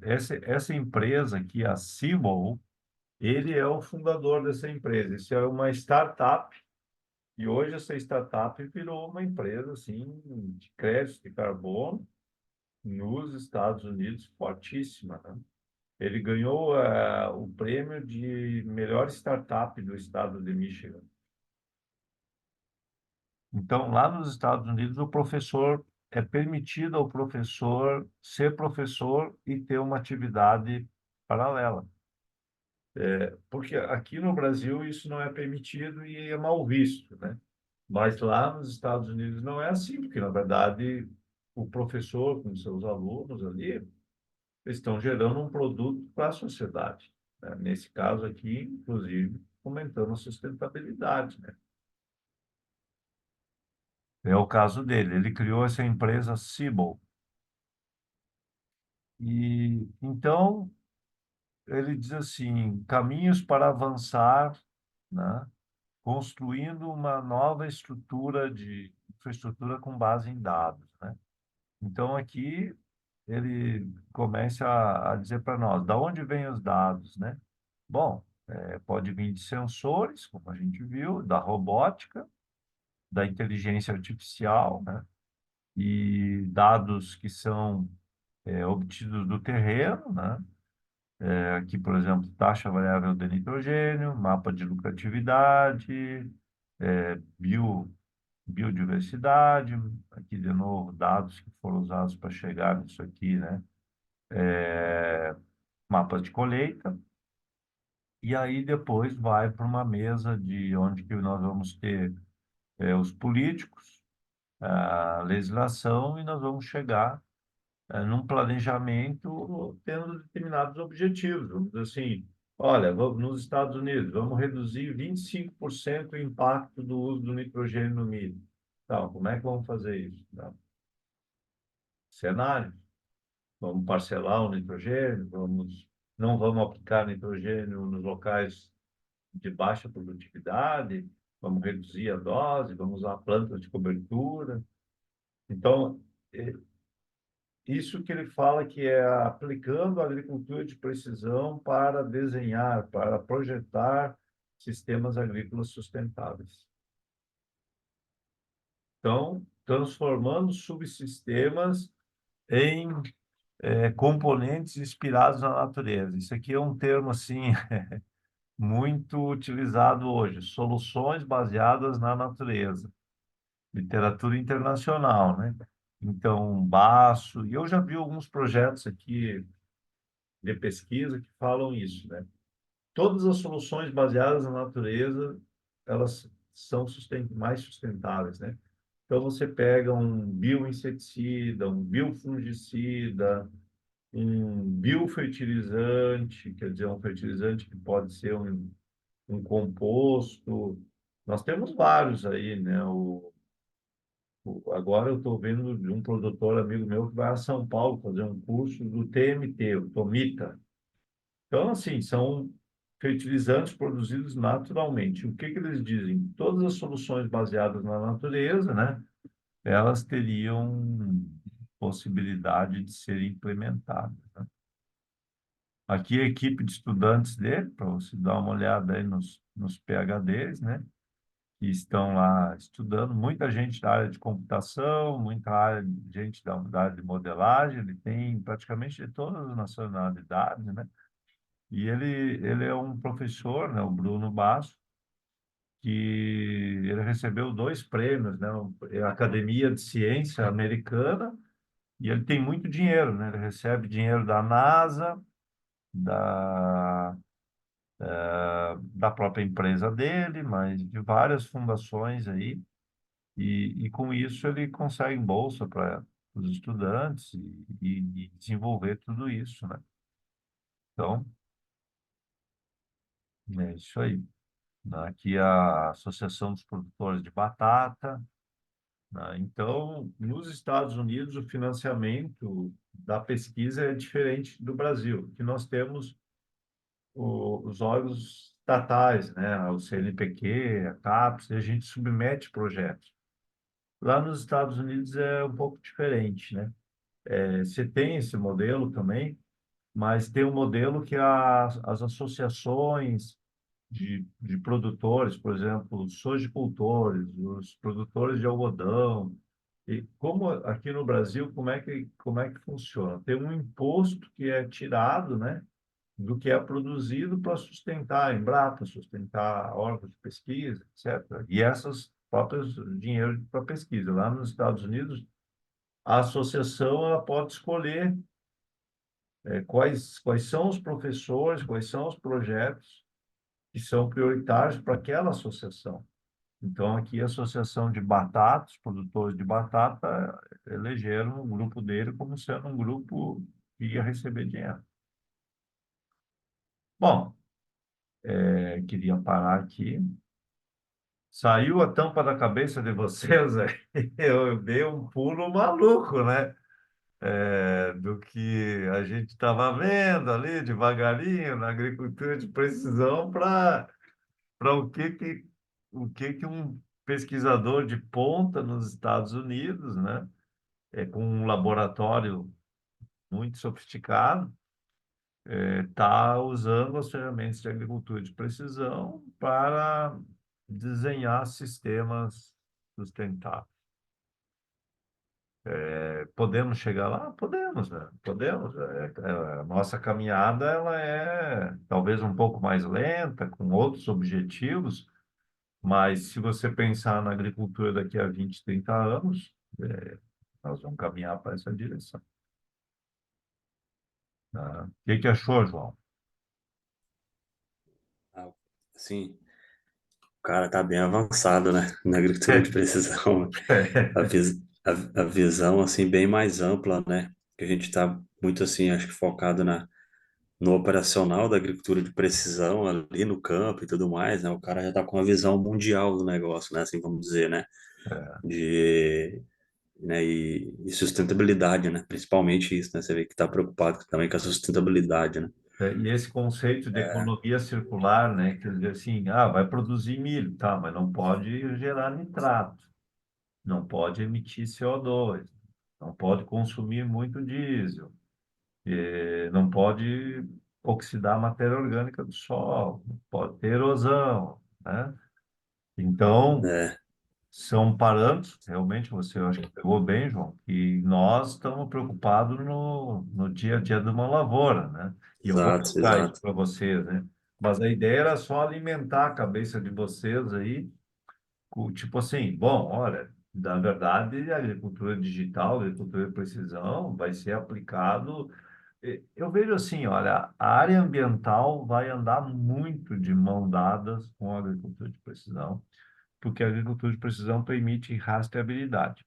essa empresa aqui, a Sibol, ele é o fundador dessa empresa. Isso é uma startup. E hoje essa startup virou uma empresa assim de crédito de carbono nos Estados Unidos fortíssima, né? Ele ganhou o prêmio de melhor startup do estado de Michigan. Então, lá nos Estados Unidos, o professor é permitido ao professor ser professor e ter uma atividade paralela. Porque aqui no Brasil isso não é permitido e é mal visto, né? Mas lá nos Estados Unidos não é assim, porque, na verdade, o professor com seus alunos ali, eles estão gerando um produto para a sociedade, né? Nesse caso aqui, inclusive, fomentando a sustentabilidade, né? É o caso dele. Ele criou essa empresa Siebel. E então ele diz assim: caminhos para avançar, né? Construindo uma nova estrutura de infraestrutura com base em dados, né? Então aqui ele começa a dizer para nós, da onde vêm os dados, né? Bom, pode vir de sensores, como a gente viu, da robótica, da inteligência artificial, né? E dados que são obtidos do terreno, né? Aqui, por exemplo, taxa variável de nitrogênio, mapa de lucratividade, biodiversidade, aqui de novo, dados que foram usados para chegar nisso aqui, né? Mapas de colheita, e aí depois vai para uma mesa de onde que nós vamos ter os políticos, a legislação, e nós vamos chegar num planejamento tendo determinados objetivos. Vamos dizer assim, olha, nos Estados Unidos, vamos reduzir 25% o impacto do uso do nitrogênio no milho. Então, como é que vamos fazer isso? Não. Cenário. Vamos parcelar o nitrogênio, não vamos aplicar nitrogênio nos locais de baixa produtividade, vamos reduzir a dose, vamos usar plantas de cobertura. Então, isso que ele fala que é aplicando a agricultura de precisão para desenhar, para projetar sistemas agrícolas sustentáveis. Então, transformando subsistemas em componentes inspirados na natureza. Isso aqui é um termo assim muito utilizado hoje, soluções baseadas na natureza, literatura internacional, né? Então, Basso, e eu já vi alguns projetos aqui de pesquisa que falam isso, né? Todas as soluções baseadas na natureza, elas são mais sustentáveis, né? Então, você pega um bioinseticida, um biofungicida, um biofertilizante, quer dizer, um fertilizante que pode ser um composto. Nós temos vários aí, né? Agora eu estou vendo de um produtor amigo meu que vai a São Paulo fazer um curso do TMT, o Tomita. Então, assim, são fertilizantes produzidos naturalmente. O que que eles dizem? Todas as soluções baseadas na natureza, né? Elas teriam possibilidade de serem implementadas, né? Aqui a equipe de estudantes dele, para você dar uma olhada aí nos PhDs, né? Que estão lá estudando, muita gente da área de computação, gente da área de modelagem, ele tem praticamente de todas as nacionalidades, né? E ele é um professor, né, o Bruno Basso, que ele recebeu 2 prêmios, né? A Academia de Ciência Americana, e ele tem muito dinheiro, né? Ele recebe dinheiro da NASA, da, da própria empresa dele, mas de várias fundações aí, e com isso ele consegue bolsa para os estudantes e desenvolver tudo isso, né? Então, é isso aí. Aqui a Associação dos Produtores de Batata, né? Então, nos Estados Unidos, o financiamento da pesquisa é diferente do Brasil, que nós temos os órgãos estatais, né? O CNPq, a CAPES, e a gente submete projetos. Lá nos Estados Unidos é um pouco diferente, né? Você tem esse modelo também, mas tem um modelo que as associações de produtores, por exemplo, os sojicultores, os produtores de algodão, e como aqui no Brasil, como é que funciona? Tem um imposto que é tirado, né, do que é produzido para sustentar a Embrapa, sustentar órgãos de pesquisa, etc. E essas próprias dinheiro para pesquisa. Lá nos Estados Unidos, a associação ela pode escolher quais são os professores, quais são os projetos que são prioritários para aquela associação. Então, aqui a Associação de Batatas, produtores de batata, elegeram o grupo dele como sendo um grupo que ia receber dinheiro. Bom, queria parar aqui. saiu a tampa da cabeça de vocês, aí, eu dei um pulo maluco, né? Do que a gente estava vendo ali devagarinho na agricultura de precisão para o que um pesquisador de ponta nos Estados Unidos, né, com um laboratório muito sofisticado, está usando as ferramentas de agricultura de precisão para desenhar sistemas sustentáveis. Podemos chegar lá? Podemos, né? Podemos. A nossa caminhada ela é talvez um pouco mais lenta, com outros objetivos, mas se você pensar na agricultura daqui a 20, 30 anos, nós vamos caminhar para essa direção. Tá? O que que achou, João? Ah, assim, o cara tá bem avançado, né? Na agricultura de precisão. A visão, assim, bem mais ampla, né? Que a gente tá muito, assim, acho que focado no operacional da agricultura de precisão ali no campo e tudo mais, né? O cara já tá com uma visão mundial do negócio, né? Assim, vamos dizer, né? De, né? E sustentabilidade, né? Principalmente isso, né? Você vê que tá preocupado também com a sustentabilidade, né? E esse conceito de economia circular, né? Quer dizer assim, vai produzir milho, tá, mas não pode gerar nitrato, não pode emitir CO2, não pode consumir muito diesel, não pode oxidar a matéria orgânica do solo, não pode ter erosão, né? Então, É, são parâmetros, realmente você eu acho que pegou bem, João, que nós estamos preocupados no dia a dia de uma lavoura, né? E eu vou exato, colocar isso exato. para vocês, né? Mas a ideia era só alimentar a cabeça de vocês aí, tipo assim, bom, olha, na verdade, a agricultura digital, a agricultura de precisão vai ser aplicado. Eu vejo assim, olha, a área ambiental vai andar muito de mão dadas com a agricultura de precisão porque a agricultura de precisão permite rastreabilidade.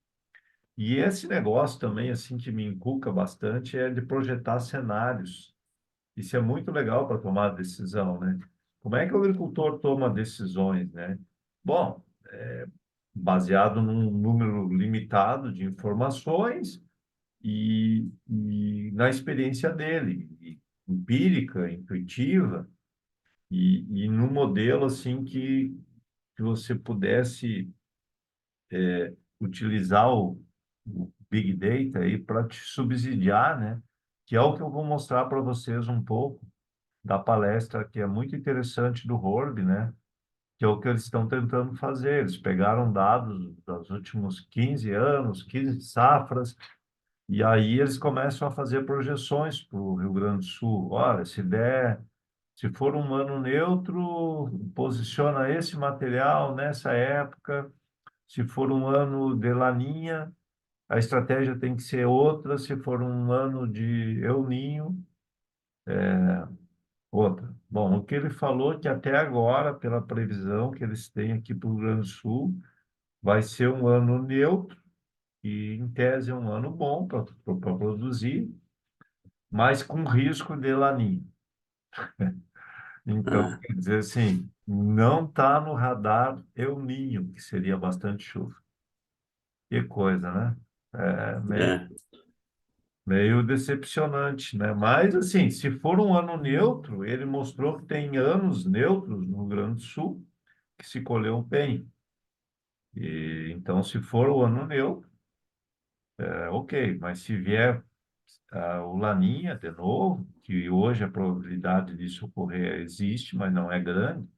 E esse negócio também, assim, que me inculca bastante é de projetar cenários. Isso é muito legal para tomar decisão, né? Como é que o agricultor toma decisões, né? Bom, baseado num número limitado de informações e na experiência dele, empírica, intuitiva, e num modelo, assim, que você pudesse utilizar o Big Data aí para te subsidiar, né? Que é o que eu vou mostrar para vocês um pouco da palestra, que é muito interessante do Horb, né? Que é o que eles estão tentando fazer. Eles pegaram dados dos últimos 15 anos, 15 safras, e aí eles começam a fazer projeções para o Rio Grande do Sul. Olha, se for um ano neutro, posiciona esse material nessa época. Se for um ano de laninha, a estratégia tem que ser outra. Se for um ano de El Ninho, outra. Bom, o que ele falou é que até agora, pela previsão que eles têm aqui para o Rio Grande do Sul, vai ser um ano neutro, e em tese é um ano bom para produzir, mas com risco de laninha. Então, Ah, quer dizer assim, não está no radar El Ninho, que seria bastante chuva. Que coisa, né? É meio é, Meio decepcionante, né? Mas, assim, se for um ano neutro, ele mostrou que tem anos neutros no Rio Grande do Sul que se colheu bem. E, então, se for o ano neutro, ok. Mas se vier o Laninha de novo, que hoje a probabilidade disso ocorrer existe, mas não é grande,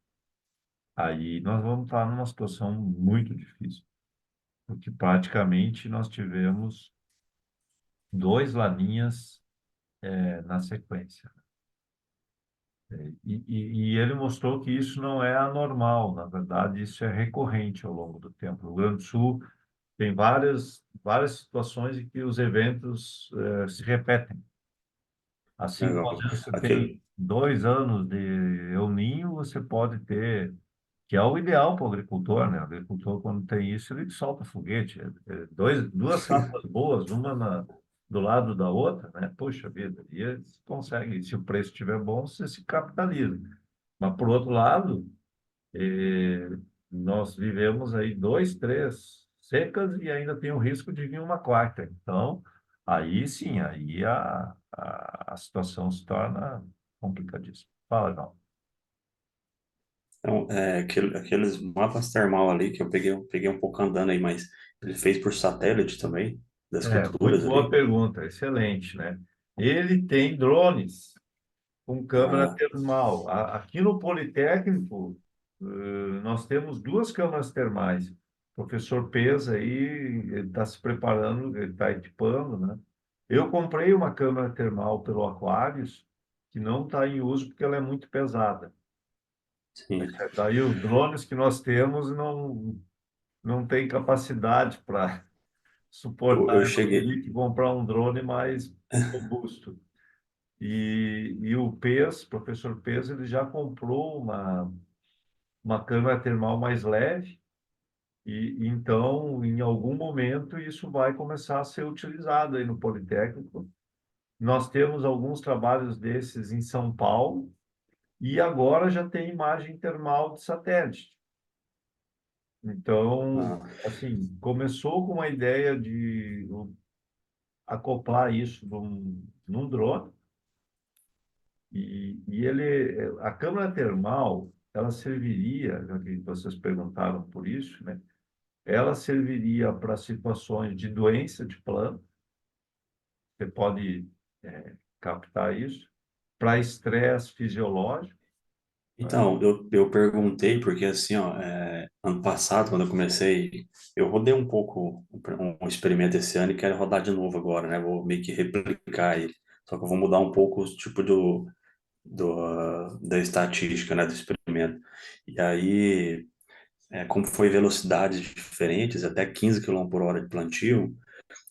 aí nós vamos estar numa situação muito difícil. Porque praticamente nós tivemos dois Laninhas, na sequência. E ele mostrou que isso não é anormal, na verdade, isso é recorrente ao longo do tempo. O Rio Grande do Sul tem várias situações em que os eventos se repetem. Assim como às legal. vezes você Aquele, tem 2 anos de El Ninho, você pode ter, que é o ideal para o agricultor, né? O agricultor, quando tem isso, ele solta foguete. Duas safras boas, uma do lado da outra, né? Poxa vida, e eles conseguem, se o preço estiver bom, você se capitaliza. Mas, por outro lado, nós vivemos aí dois, três secas e ainda tem o risco de vir uma quarta. Então, aí sim, aí a situação se torna complicadíssima. Fala, não. Então, aqueles mapas termal ali que eu peguei um pouco andando aí, mas ele fez por satélite também, das Muito culturas boa ali. pergunta, excelente, né? Ele tem drones com câmera Ah, termal. Aqui no Politécnico, nós temos duas câmeras termais. O professor Pesa aí está se preparando, ele está equipando, né? Eu comprei uma câmera termal pelo Aquarius, que não está em uso porque ela é muito pesada. sim. Daí os drones que nós temos não tem capacidade para suportar. Eu Eu cheguei. teria que comprar um drone mais robusto. E o PES, professor PES, ele já comprou uma câmera termal mais leve, e então, em algum momento, isso vai começar a ser utilizado aí no Politécnico. Nós temos alguns trabalhos desses em São Paulo, e agora já tem imagem termal de satélite. Então, Ah, assim, começou com uma ideia de acoplar isso num drone, a câmara termal, ela serviria, já que vocês perguntaram por isso, né? Ela serviria para situações de doença de planta, você pode captar isso, para estresse fisiológico, né? então, eu perguntei, porque assim, ó, ano passado, quando eu comecei, eu rodei um pouco um experimento esse ano e quero rodar de novo agora, né? Vou meio que replicar ele. Só que eu vou mudar um pouco o tipo da estatística, né, do experimento. E aí, como foi velocidades diferentes, até 15 km por hora de plantio,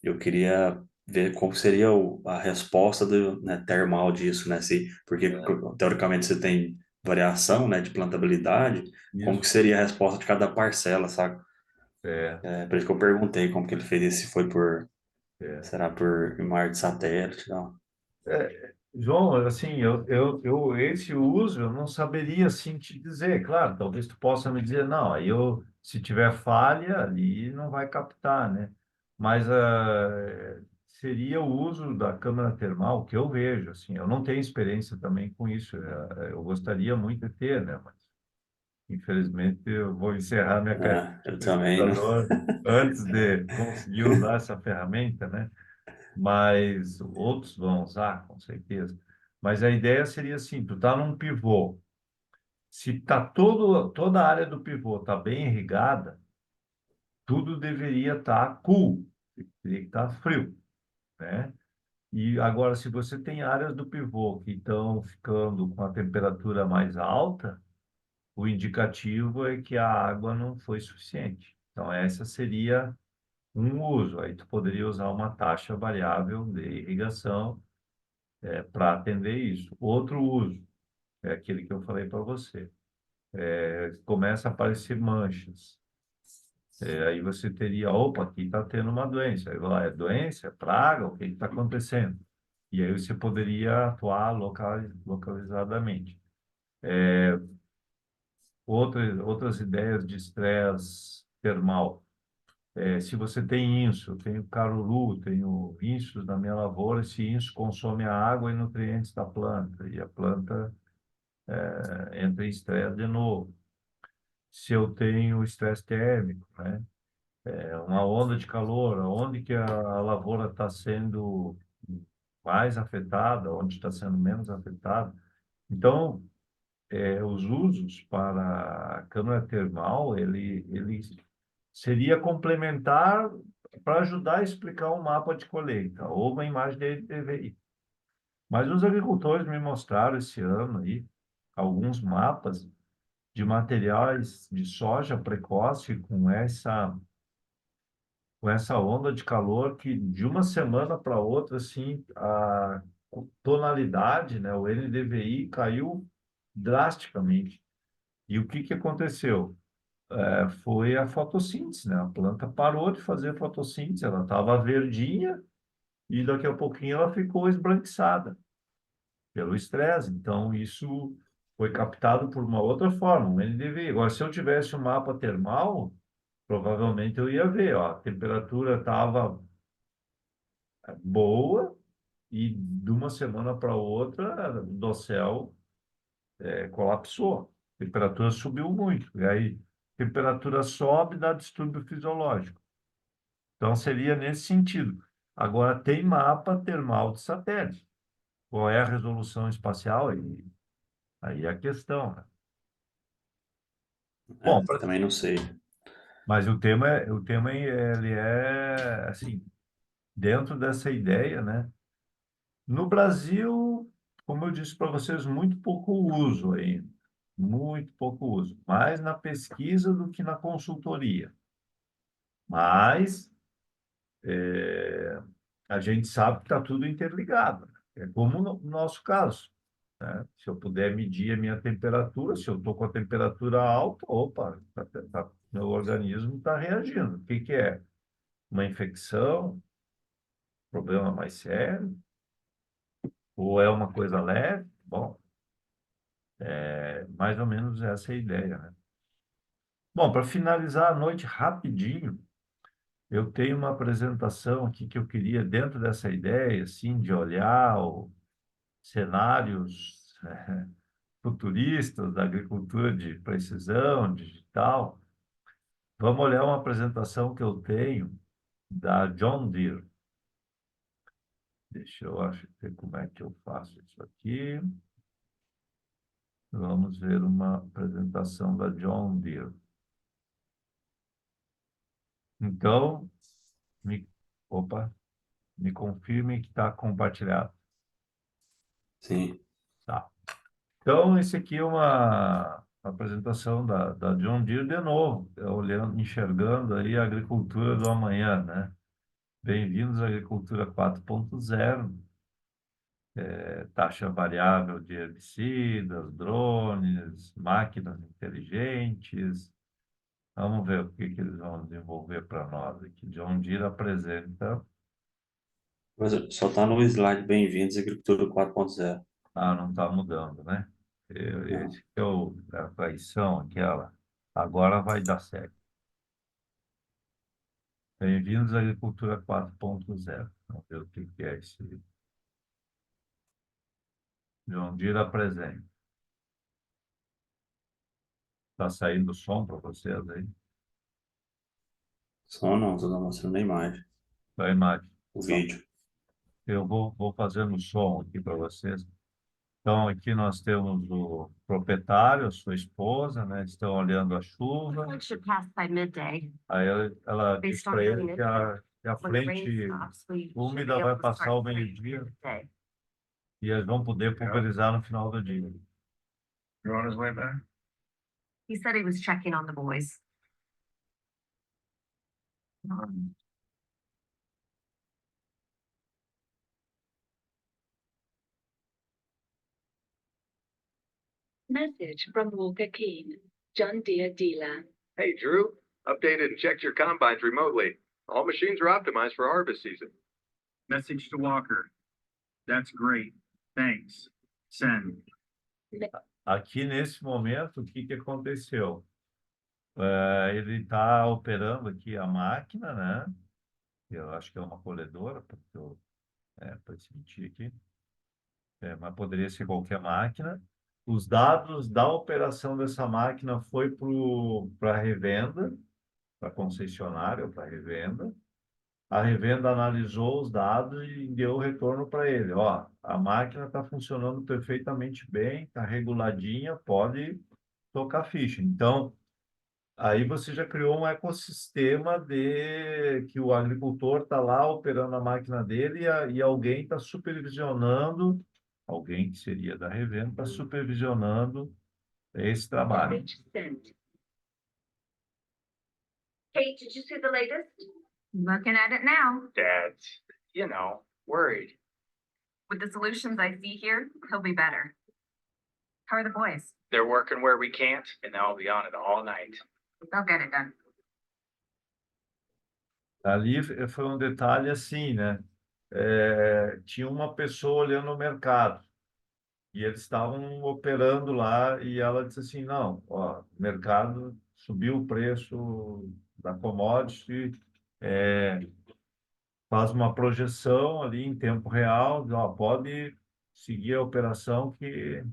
eu queria ver como seria a resposta né, termal disso, né? Porque teoricamente você tem variação, né, de plantabilidade, como que Isso. seria a resposta de cada parcela, sabe? É, Por isso que eu perguntei como que ele fez isso, se foi é. será por imagem de satélite, não? João, assim, esse uso eu não saberia assim te dizer, claro, talvez tu possa me dizer, não, se tiver falha ali, não vai captar, né? Mas seria o uso da câmara termal que eu vejo, assim, eu não tenho experiência também com isso, eu gostaria muito de ter, né? Mas, infelizmente, eu vou encerrar minha carreira de Eu também, não. pesquisador antes de conseguir usar essa ferramenta, né? Mas outros vão usar, com certeza. Mas a ideia seria assim, tu tá num pivô, se tá toda a área do pivô tá bem irrigada, tudo deveria estar cool, teria que estar frio, né? E agora, se você tem áreas do pivô que estão ficando com a temperatura mais alta, o indicativo é que a água não foi suficiente. Então, essa seria um uso. Aí tu poderia usar uma taxa variável de irrigação para atender isso. Outro uso é aquele que eu falei para você. Começa a aparecer manchas. Aí você teria, opa, aqui está tendo uma doença. Aí vai lá, é doença, é praga, o que está acontecendo? E aí você poderia atuar localizadamente. Outras ideias de estresse termal. Se você tem inso, eu tenho caruru, tenho insos na minha lavoura, esse inso consome a água e nutrientes da planta, e a planta entra em estresse de novo. Se eu tenho estresse térmico, né? Uma onda de calor, onde que a lavoura está sendo mais afetada, onde está sendo menos afetada. Então, os usos para a câmara termal, ele seria complementar para ajudar a explicar um mapa de colheita ou uma imagem de DVI. Mas os agricultores me mostraram esse ano aí alguns mapas de materiais de soja precoce com essa onda de calor que de uma semana para outra assim a tonalidade, né, o NDVI caiu drasticamente. E o que que aconteceu? Foi a fotossíntese, né? A planta parou de fazer fotossíntese, ela estava verdinha e daqui a pouquinho ela ficou esbranquiçada pelo estresse. Então, isso foi captado por uma outra forma, um NDVI. Agora, se eu tivesse um mapa termal, provavelmente eu ia ver, ó, a temperatura estava boa e de uma semana para outra o dossel colapsou. A temperatura subiu muito. E aí, temperatura sobe, dá distúrbio fisiológico. Então, seria nesse sentido. Agora, tem mapa termal de satélite. Qual é a resolução espacial? Aí é a questão, né? Bom, Também não sei. mas ele é assim, dentro dessa ideia, né? No Brasil, como eu disse para vocês, muito pouco uso ainda, muito pouco uso, mais na pesquisa do que na consultoria. Mas a gente sabe que está tudo interligado, né? É como no nosso caso, né? Se eu puder medir a minha temperatura, se eu estou com a temperatura alta, opa, meu organismo está reagindo. O que que é? Uma infecção, problema mais sério, ou é uma coisa leve? Bom, é mais ou menos essa é a ideia, né? Bom, para finalizar a noite rapidinho, eu tenho uma apresentação aqui que eu queria, dentro dessa ideia, assim, de olhar cenários futuristas da agricultura de precisão, digital. Vamos olhar uma apresentação que eu tenho da John Deere. Deixa eu ver como é que eu faço isso aqui. Vamos ver uma apresentação da John Deere. Então, me, opa, me confirme que está compartilhado. Sim. Tá. Então, esse aqui é uma apresentação da John Deere de novo, olhando, enxergando aí a agricultura do amanhã, né? Bem-vindos à agricultura 4.0, taxa variável de herbicidas, drones, máquinas inteligentes. Vamos ver o que que eles vão desenvolver para nós aqui. John Deere apresenta. Mas só está no slide Bem-vindos à Agricultura 4.0. Ah, não está mudando, né? Não. Esse que é a traição, aquela. Agora vai dar certo. Bem-vindos à Agricultura 4.0. Vamos ver o que que é esse John Deere apresenta. Está saindo som para vocês aí? Só não, estou mostrando a imagem, Da imagem. o Então, vídeo. eu vou fazendo som aqui para vocês. Então, aqui nós temos o proprietário, a sua esposa, né? Estão olhando a chuva. It should pass by midday. Aí ela diz Based on para the ele que a When the rain frente stops, we should be úmida able vai to passar start ao spraying meio-dia midday. e eles vão poder pulverizar no final do dia. You're on his way back? He said he was checking on the boys. Message from Walker Keane, John Deere dealer. Hey, Drew. Updated and checked your combines remotely. All machines are optimized for harvest season. Message to Walker. That's great. Thanks. Send. Aqui nesse momento, o que que aconteceu? Ele está operando aqui a máquina, né? Eu acho que é uma colhedora, porque para sentir aqui. Mas poderia ser qualquer máquina. Os dados da operação dessa máquina foi para revenda, para concessionária ou para revenda. A revenda analisou os dados e deu o retorno para ele. Ó, a máquina está funcionando perfeitamente bem, está reguladinha, pode tocar ficha. Então, aí você já criou um ecossistema de que o agricultor está lá operando a máquina dele e alguém está supervisionando, alguém que seria da revenda, está supervisionando esse trabalho. Message sent. Kate, did you see the latest? Looking at it now. Dad's, worried. With the solutions I see here, he'll be better. How are the boys? They're working where we can't, and they'll be on it all night. They'll get it done. Ali foi um detalhe assim, né? Tinha uma pessoa olhando o mercado. E eles estavam operando lá e ela disse assim, não, ó, o mercado subiu o preço da commodity, é, faz uma projeção ali em tempo real, ó, pode seguir a operação que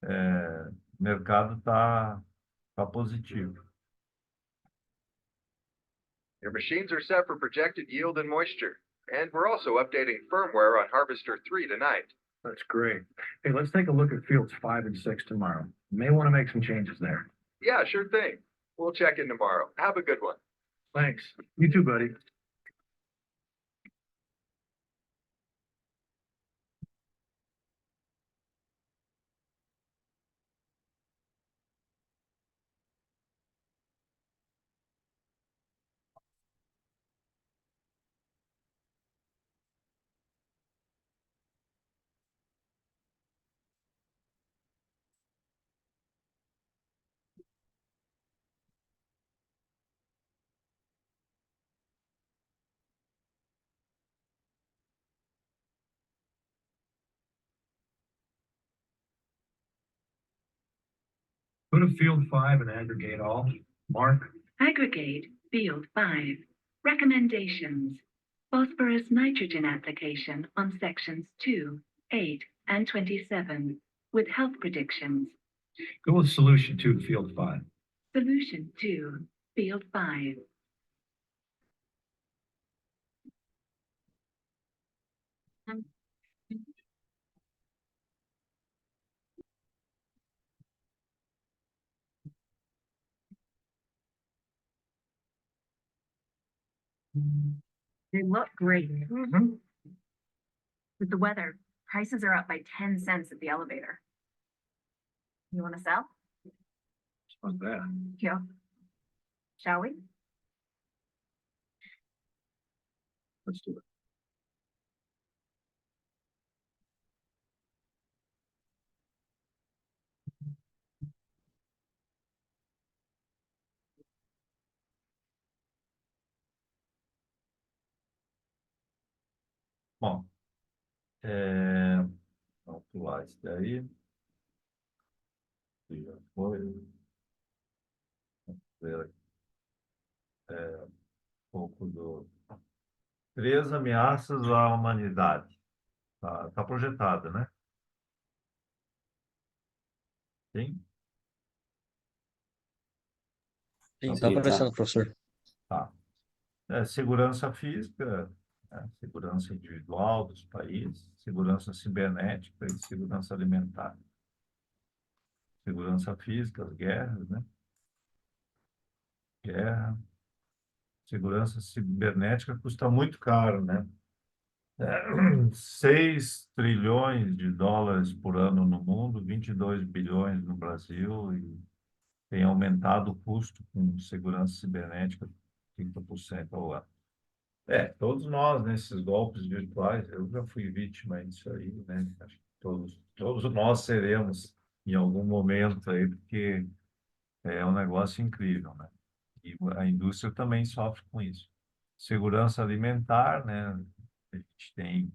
o mercado tá positivo. Your machines are set for projected yield and moisture. And we're also updating firmware on Harvester 3 tonight. That's great. Hey, let's take a look at fields 5 and 6 tomorrow. May want to make some changes there. Yeah, sure thing. We'll check in tomorrow. Have a good one. Thanks. You too, buddy. Go to field 5 and aggregate all. Mark? Aggregate field 5. Recommendations. Phosphorus nitrogen application on sections 2, 8, and 27 with health predictions. Go with solution 2, field 5. Solution 2, field 5. They look great. With the weather, prices are up by 10 cents at the elevator. You want to sell? What's that? Yeah. Shall we? Let's do it. Bom, vamos pular isso daí. Já foi. Vamos ver aqui. Um pouco do... 3 ameaças à humanidade. Tá projetada, né? Sim? Sim, Sim, aparecendo, tá. professor. Tá. Segurança física, né? Segurança individual dos países, segurança cibernética e segurança alimentar. Segurança física, as guerras, né? Guerra. Segurança cibernética custa muito caro, né? 6 trilhões de dólares por ano no mundo, 22 bilhões no Brasil, e tem aumentado o custo com segurança cibernética 30% ao ano. Todos nós, nesses golpes virtuais, eu já fui vítima disso aí, né? Acho que todos nós seremos em algum momento aí, porque é um negócio incrível, né? E a indústria também sofre com isso. Segurança alimentar, né? A gente tem,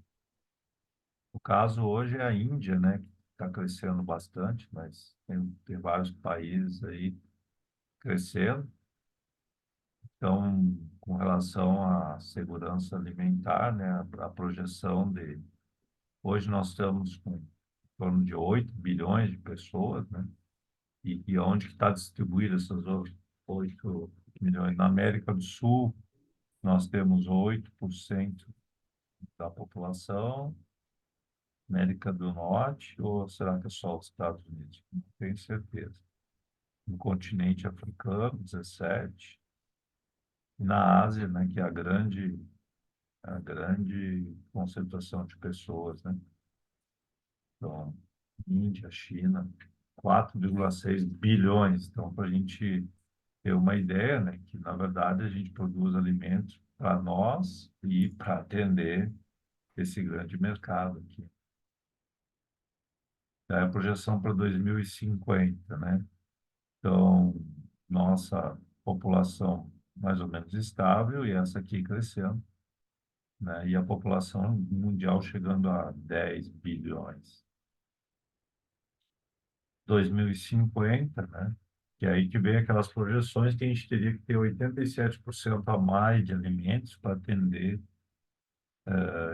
o caso hoje é a Índia, né? Que está crescendo bastante, mas tem vários países aí crescendo. Então, com relação à segurança alimentar, né? A projeção de... Hoje nós estamos com em torno de 8 bilhões de pessoas, né? E onde que está distribuída essas 8 milhões? Na América do Sul, nós temos 8% da população. América do Norte, ou será que é só os Estados Unidos? Não tenho certeza. No continente africano, 17%. E na Ásia, né, que é a grande concentração de pessoas, né? Então, Índia, China, 4,6 bilhões. Então, para a gente ter uma ideia, né, que na verdade a gente produz alimentos para nós e para atender esse grande mercado aqui. É a projeção para 2050, né? Então, nossa população mais ou menos estável e essa aqui crescendo, né? E a população mundial chegando a 10 bilhões. 2050, né? Que é aí que vem aquelas projeções que a gente teria que ter 87% a mais de alimentos para atender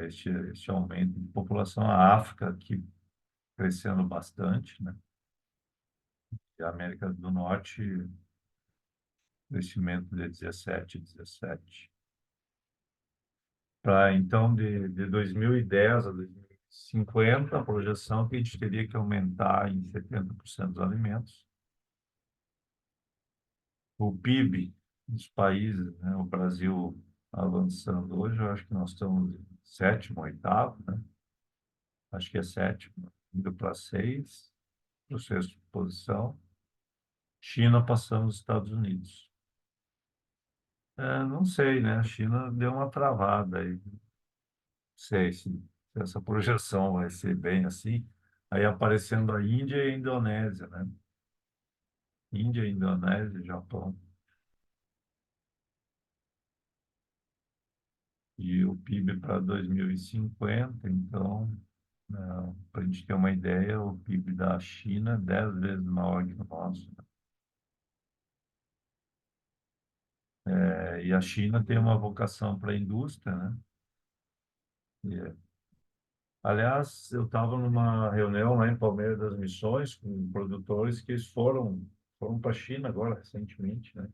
este aumento de população. A África aqui crescendo bastante, né? E a América do Norte, crescimento de 17. Para então, de 2010 a 2050, a projeção é que a gente teria que aumentar em 70% dos alimentos. O PIB dos países, né? O Brasil avançando hoje, eu acho que nós estamos em sétimo, oitavo, né? Acho que é sétimo, indo para 6, para sexta posição. China passando os Estados Unidos. Não sei, né? A China deu uma travada aí. Não sei se essa projeção vai ser bem assim. Aí aparecendo a Índia e a Indonésia, né? Índia, Indonésia, Japão. E o PIB para 2050, então, para a gente ter uma ideia, o PIB da China é 10 vezes maior que o nosso, né? E a China tem uma vocação para a indústria, né? E, aliás, eu estava numa reunião lá em Palmeiras das Missões com produtores que eles foram para a China agora, recentemente, né?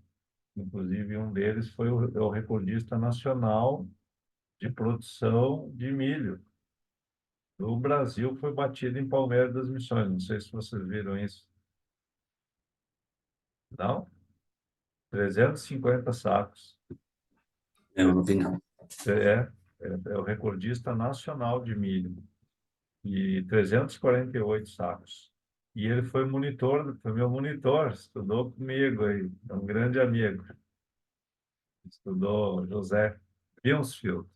Inclusive, um deles foi o recordista nacional de produção de milho. O Brasil foi batido em Palmeiras das Missões. Não sei se vocês viram isso. Não? 350 sacos. Eu não vi, não. É, é o recordista nacional de milho. E 348 sacos. E ele foi meu monitor, estudou comigo aí, é um grande amigo. Estudou José Bilsfield,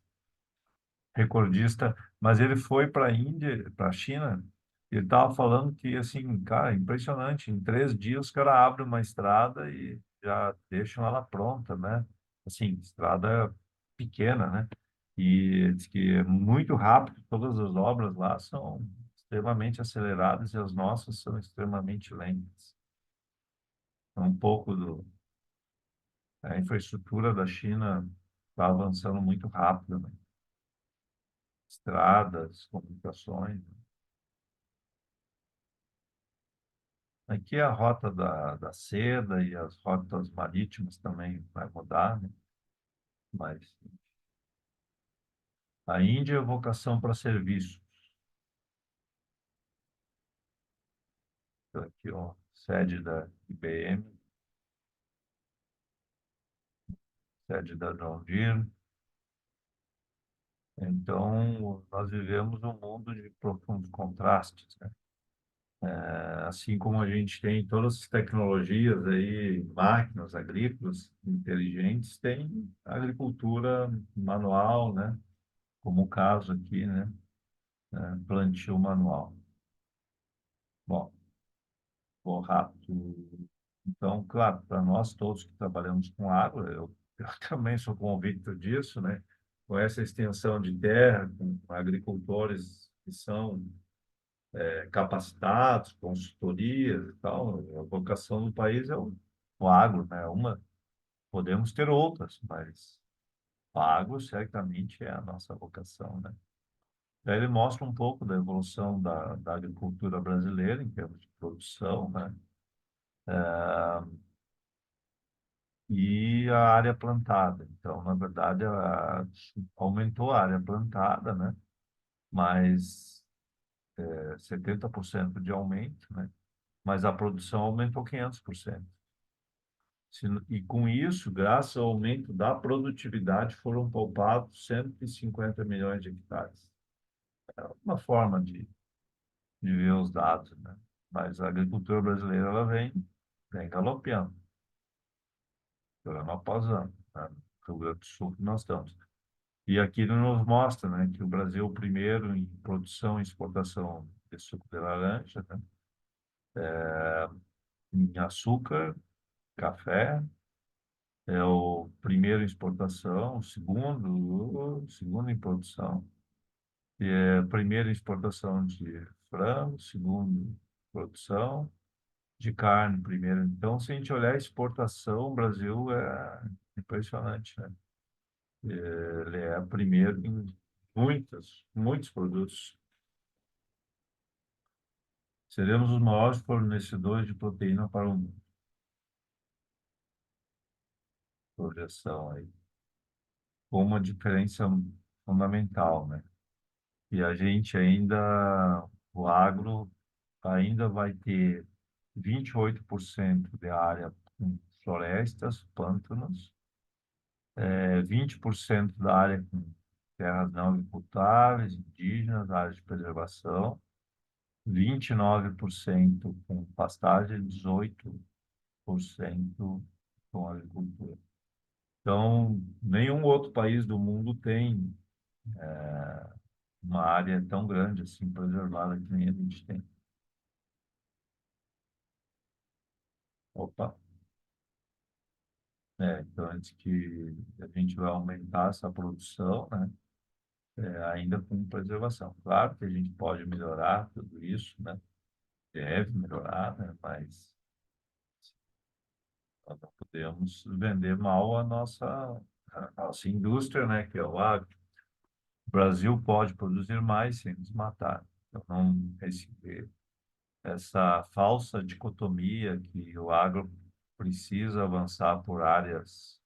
recordista, mas ele foi para a Índia, para a China, e ele estava falando que, assim, cara, impressionante, em 3 dias o cara abre uma estrada e já deixam ela pronta, né? Assim, estrada pequena, né? E diz que é muito rápido, todas as obras lá são extremamente aceleradas e as nossas são extremamente lentas. Um pouco a infraestrutura da China está avançando muito rápido, né? Estradas, comunicações. Aqui a rota da seda e as rotas marítimas também vai mudar, né? Mas a Índia é vocação para serviço. Então, aqui, ó, sede da IBM, sede da John Deere. Então, nós vivemos um mundo de profundos contrastes, né? Assim como a gente tem todas as tecnologias aí, máquinas agrícolas inteligentes, tem a agricultura manual, né? Como o caso aqui, né? Plantio manual. Bom, vou rápido. Então, claro, para nós todos que trabalhamos com água, eu também sou convicto disso, né? Com essa extensão de terra, com agricultores que são capacitados, consultorias e tal, a vocação do país é o agro, né? Podemos ter outras, mas o agro certamente é a nossa vocação, né? Daí ele mostra um pouco da evolução da agricultura brasileira em termos de produção, né? E a área plantada. Então, na verdade, aumentou a área plantada, né? Mas 70% de aumento, né? Mas a produção aumentou 500%. E com isso, graças ao aumento da produtividade, foram poupados 150 milhões de hectares. É uma forma de ver os dados, né? Mas a agricultura brasileira ela vem galopeando, ano após ano, né? No Rio Grande do Sul que nós estamos. E aqui ele nos mostra, né, que o Brasil é o primeiro em produção e exportação de suco de laranja, né? Em açúcar, café, é o primeiro em exportação, o segundo em produção, e é primeiro em exportação de frango, segundo em produção, de carne primeiro. Então, se a gente olhar a exportação, o Brasil é impressionante, né? Ele é primeiro em muitos produtos. Seremos os maiores fornecedores de proteína para o mundo. Projeção aí. Com uma diferença fundamental, né? E a gente ainda, o agro ainda vai ter 28% de área com florestas, pântanos, 20% da área com terras não agricultáveis, indígenas, áreas de preservação, 29% com pastagem, 18% com agricultura. Então, nenhum outro país do mundo tem uma área tão grande assim preservada que nem a gente tem. Opa! Então, antes que a gente vai aumentar essa produção, né? Ainda com preservação. Claro que a gente pode melhorar tudo isso, né? Deve melhorar, né? Mas nós não podemos vender mal a nossa indústria, né? Que é o agro. O Brasil pode produzir mais sem nos matar. Então, não essa falsa dicotomia que o agro precisa avançar por áreas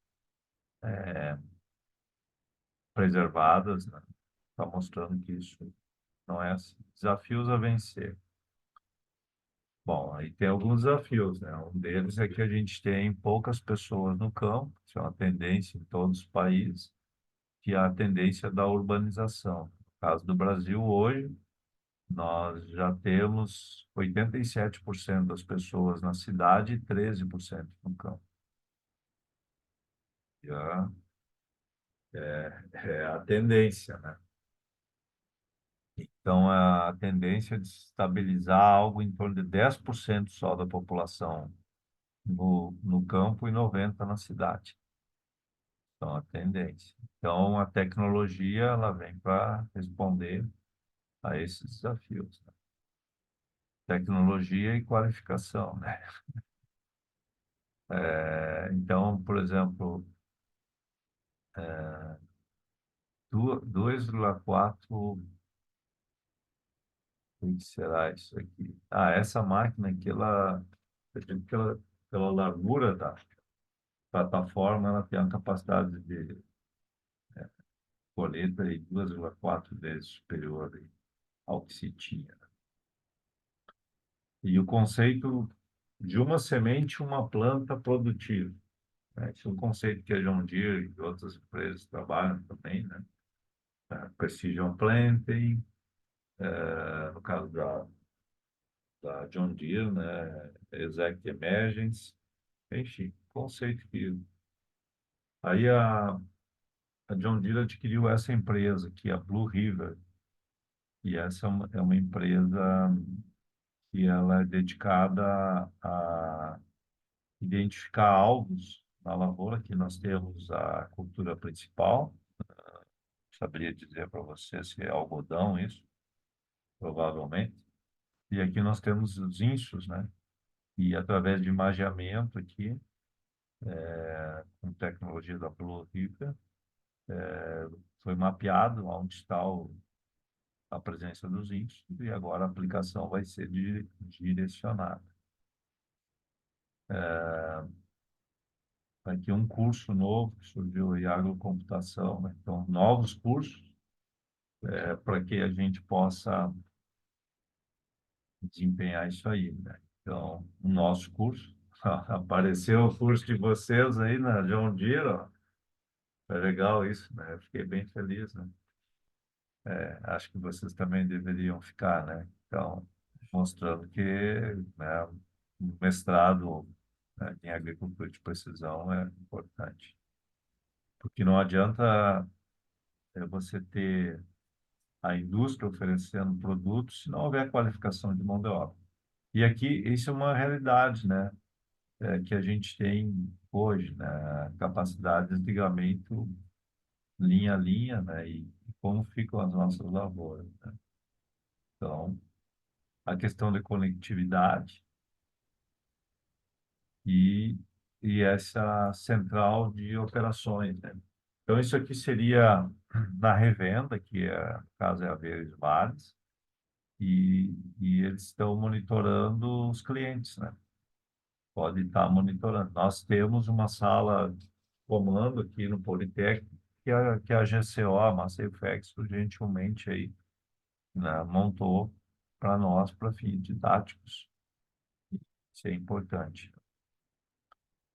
preservadas, né? Está mostrando que isso não é assim. Desafios a vencer. Bom, aí tem alguns desafios, né? Um deles é que a gente tem poucas pessoas no campo, isso é uma tendência em todos os países, que é a tendência da urbanização. No caso do Brasil, hoje, nós já temos 87% das pessoas na cidade e 13% no campo. Já é a tendência, né? Então, a tendência é de estabilizar algo em torno de 10% só da população no campo e 90% na cidade. Então, a tendência. Então, a tecnologia ela vem para responder a esses desafios, né? Tecnologia e qualificação, né? Então, por exemplo, 2,4, o que será isso aqui? Essa máquina aqui, eu digo que pela largura da plataforma, ela tem uma capacidade de colheita aí 2,4 vezes superior aí ao que se tinha. E o conceito de uma semente, uma planta produtiva, né? Esse é um conceito que a John Deere e outras empresas trabalham também, né? Precision Planting, no caso da John Deere, né? Exact Emergence, enfim, conceito que... Aí a John Deere adquiriu essa empresa, que é a Blue River, e essa é uma empresa que ela é dedicada a identificar alvos na lavoura, que nós temos a cultura principal, saberia dizer para você se é algodão isso, provavelmente, e aqui nós temos os insos, né? E através de imageamento aqui, com tecnologia da Blue River, foi mapeado onde está a presença dos insos e agora a aplicação vai ser direcionada. Aqui um curso novo que surgiu em agrocomputação, né? Então, novos cursos para que a gente possa desempenhar isso aí, né? Então, o nosso curso, apareceu o curso de vocês aí na John Deere, ó. É legal isso, né? Eu fiquei bem feliz, né? Acho que vocês também deveriam ficar, né? Então, mostrando que, né, o mestrado, né, em agricultura de precisão é importante. Porque não adianta você ter a indústria oferecendo produtos se não houver qualificação de mão de obra. E aqui, isso é uma realidade, né? Que a gente tem hoje, né? Capacidades de ligamento linha a linha, né? E como ficam as nossas lavouras, né? Então, a questão da conectividade, e, e essa central de operações, né? Então, isso aqui seria na revenda, que é, no caso é a Verdes Mares, e eles estão monitorando os clientes, né? Pode estar monitorando. Nós temos uma sala de comando aqui no Politécnico, que a GCO, a MassFX, gentilmente aí, né, montou para nós, para fins didáticos. Isso é importante.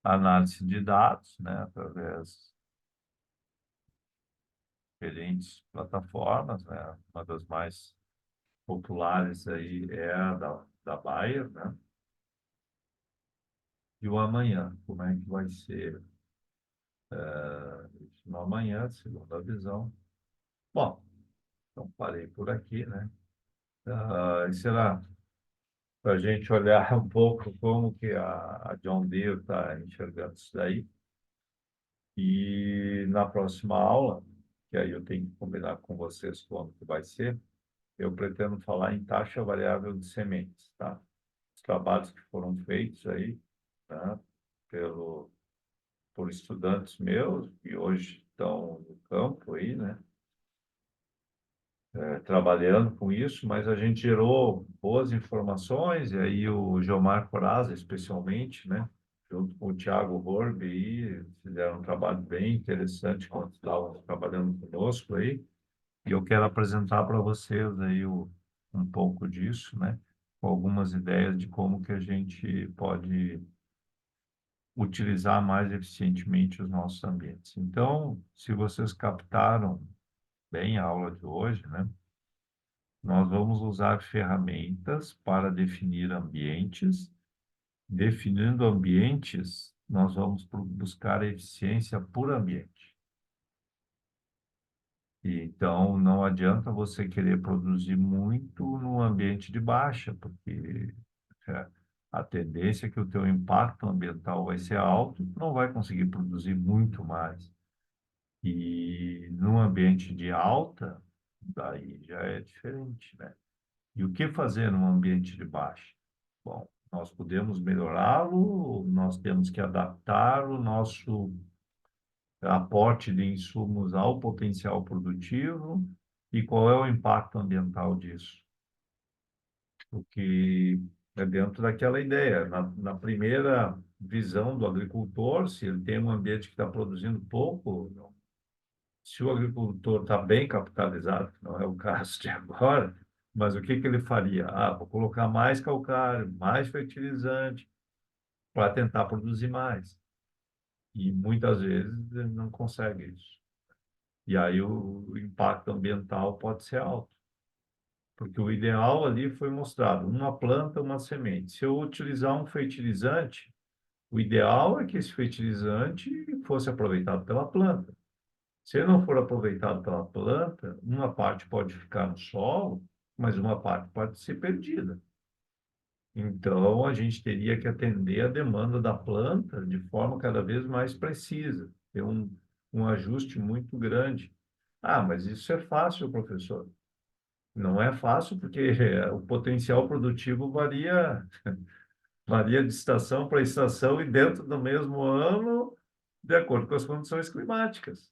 Análise de dados, né, através de diferentes plataformas, né? Uma das mais populares aí é a da Bayer, né? E o amanhã, como é que vai ser isso no amanhã, segundo a visão. Bom, então parei por aqui, né? E será para a gente olhar um pouco como que a John Deere está enxergando isso daí. E na próxima aula, que aí eu tenho que combinar com vocês quando que vai ser, eu pretendo falar em taxa variável de sementes, tá? Os trabalhos que foram feitos aí, tá? Por estudantes meus, que hoje estão no campo aí, né? Trabalhando com isso, mas a gente gerou boas informações, e aí o Geomar Coraza, especialmente, né? Junto com o Thiago Horbe, aí, fizeram um trabalho bem interessante quando estavam trabalhando conosco aí, e eu quero apresentar para vocês aí um pouco disso, né? Com algumas ideias de como que a gente pode utilizar mais eficientemente os nossos ambientes. Então, se vocês captaram bem a aula de hoje, né? Nós vamos usar ferramentas para definir ambientes. Definindo ambientes, nós vamos buscar eficiência por ambiente. E, então, não adianta você querer produzir muito no ambiente de baixa, porque é, a tendência é que o teu impacto ambiental vai ser alto, tu não vai conseguir produzir muito mais. E no ambiente de alta, daí já é diferente, né? E o que fazer num ambiente de baixa? Bom, nós podemos melhorá-lo, nós temos que adaptar o nosso aporte de insumos ao potencial produtivo e qual é o impacto ambiental disso? Porque é dentro daquela ideia. Na primeira visão do agricultor, se ele tem um ambiente que está produzindo pouco, se o agricultor está bem capitalizado, que não é o caso de agora, mas o que que ele faria? Ah, vou colocar mais calcário, mais fertilizante, para tentar produzir mais. E muitas vezes ele não consegue isso. E aí o impacto ambiental pode ser alto. Porque o ideal ali foi mostrado, uma planta, uma semente. Se eu utilizar um fertilizante, o ideal é que esse fertilizante fosse aproveitado pela planta. Se ele não for aproveitado pela planta, uma parte pode ficar no solo, mas uma parte pode ser perdida. Então, a gente teria que atender a demanda da planta de forma cada vez mais precisa, ter um ajuste muito grande. Ah, mas isso é fácil, professor. Não é fácil porque o potencial produtivo varia de estação para estação e dentro do mesmo ano, de acordo com as condições climáticas.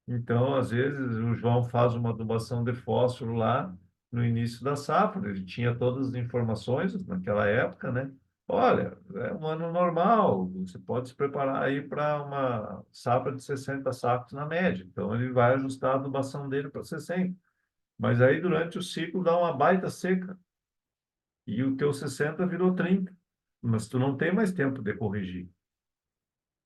Então, às vezes, o João faz uma adubação de fósforo lá no início da safra. Ele tinha todas as informações naquela época, né? Olha, é um ano normal, você pode se preparar aí para uma safra de 60 sacos na média. Então, ele vai ajustar a adubação dele para 60. Mas aí, durante o ciclo, dá uma baita seca. E o teu 60 virou 30. Mas tu não tem mais tempo de corrigir.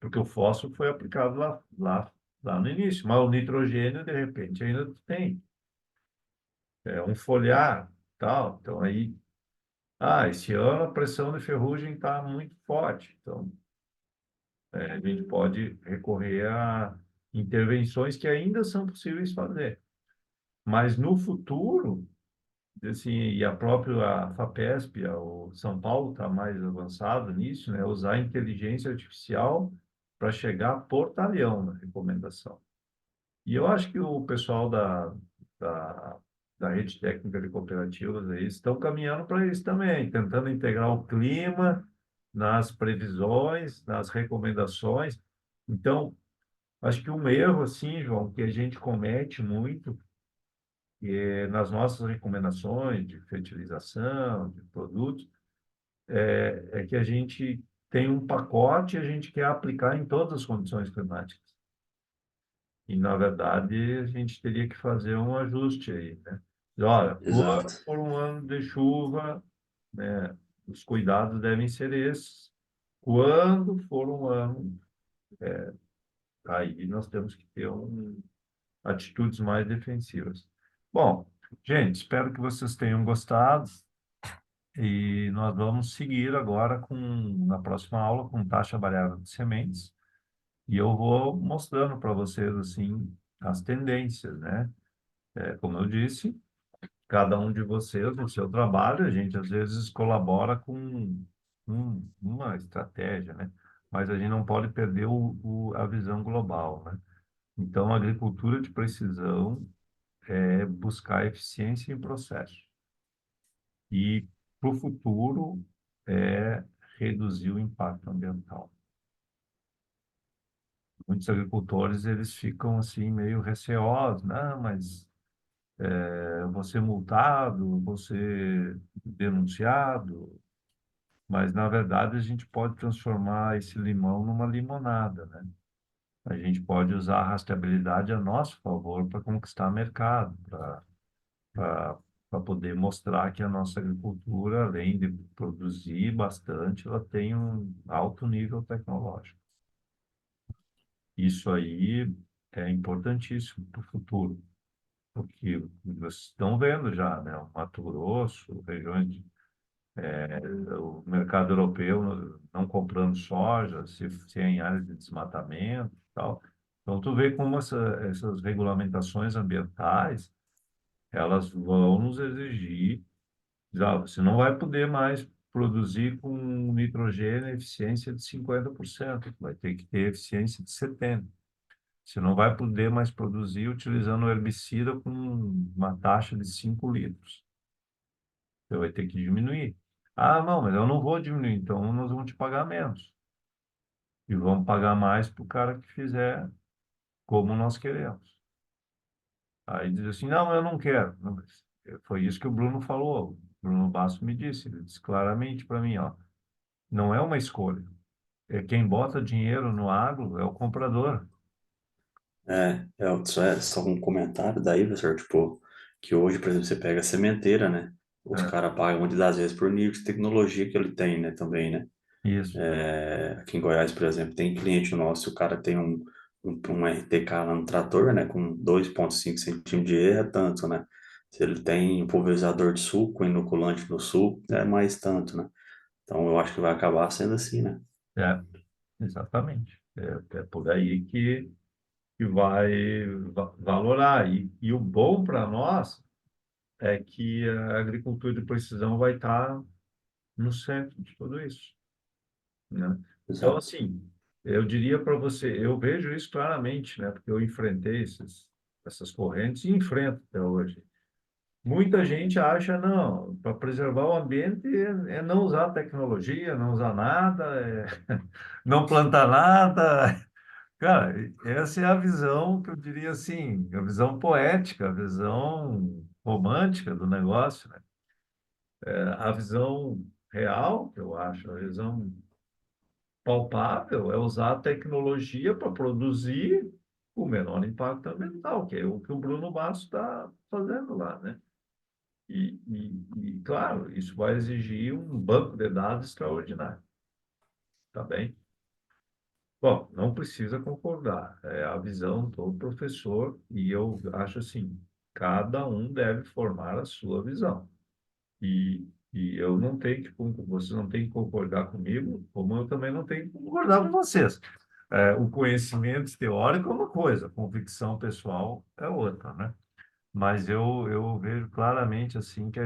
Porque o fósforo foi aplicado lá no início, mas o nitrogênio, de repente, ainda tem. É um foliar, tal. Então, aí, esse ano a pressão de ferrugem está muito forte. Então, a gente pode recorrer a intervenções que ainda são possíveis fazer. Mas no futuro, assim, e a própria FAPESP, o São Paulo está mais avançado nisso, né? Usar inteligência artificial para chegar por talhão na recomendação. E eu acho que o pessoal da, da rede técnica de cooperativas aí estão caminhando para isso também, tentando integrar o clima nas previsões, nas recomendações. Então, acho que um erro, assim, João, que a gente comete muito nas nossas recomendações de fertilização, de produtos, é que a gente tem um pacote e a gente quer aplicar em todas as condições climáticas. E, na verdade, a gente teria que fazer um ajuste aí, né? Olha, quando Exato. for um ano de chuva, né, os cuidados devem ser esses. Quando for um ano, aí nós temos que ter atitudes mais defensivas. Bom, gente, espero que vocês tenham gostado e nós vamos seguir agora na próxima aula com taxa variável de sementes e eu vou mostrando para vocês assim as tendências, né? Como eu disse, cada um de vocês no seu trabalho, a gente às vezes colabora com uma estratégia, né? Mas a gente não pode perder a visão global, né? Então, a agricultura de precisão é buscar eficiência em processo. E para o futuro é reduzir o impacto ambiental. Muitos agricultores, eles ficam assim meio receosos, não, mas eu vou ser multado, vou ser denunciado, mas na verdade a gente pode transformar esse limão numa limonada, né? A gente pode usar a rastreabilidade a nosso favor para conquistar mercado, para poder mostrar que a nossa agricultura, além de produzir bastante, ela tem um alto nível tecnológico. Isso aí é importantíssimo para o futuro, porque vocês estão vendo já, né? O Mato Grosso, regiões, o mercado europeu não comprando soja, sem áreas de desmatamento e tal. Então, tu vê como essas regulamentações ambientais, elas vão nos exigir. Já, você não vai poder mais produzir com nitrogênio eficiência de 50%, vai ter que ter eficiência de 70%. Você não vai poder mais produzir utilizando herbicida com uma taxa de 5 litros. Você vai ter que diminuir. Ah, não, mas eu não vou diminuir, então nós vamos te pagar menos. E vamos pagar mais para o cara que fizer como nós queremos. Aí diz assim, não, eu não quero. Não, mas foi isso que o Bruno falou. O Bruno Basso me disse, ele disse claramente para mim, ó, não é uma escolha. Quem bota dinheiro no agro é o comprador. Só um comentário daí, professor, tipo, que hoje, por exemplo, você pega a sementeira, né? Os É, caras pagam muitas das vezes por nível de tecnologia que ele tem, né, também, né? isso. Aqui em Goiás, por exemplo, tem cliente nosso, o cara tem um RTK lá no trator, né, com 2,5 centímetros de erro, é tanto, né? Se ele tem um pulverizador de suco, inoculante no suco, é mais tanto, né? Então, eu acho que vai acabar sendo assim, né? É, exatamente. É por aí que vai valorar. E o bom para nós é que a agricultura de precisão vai estar no centro de tudo isso, né? Então, Exato. assim, eu diria para você, eu vejo isso claramente, né? Porque eu enfrentei essas correntes e enfrento até hoje. Muita gente acha, não, para preservar o ambiente é não usar tecnologia, não usar nada, não plantar nada. Cara, essa é a visão que eu diria assim, a visão poética, a visão romântica do negócio, né? A visão real, que eu acho, a visão palpável é usar a tecnologia para produzir o menor impacto ambiental, que é o que o Bruno Bastos está fazendo lá, né? Claro, isso vai exigir um banco de dados extraordinário, tá bem? Bom, não precisa concordar, é a visão do professor e eu acho assim, cada um deve formar a sua visão. E eu não tenho que, você não tem que concordar comigo, como eu também não tenho que concordar com vocês. O conhecimento teórico é uma coisa, a convicção pessoal é outra, né? Mas eu vejo claramente assim que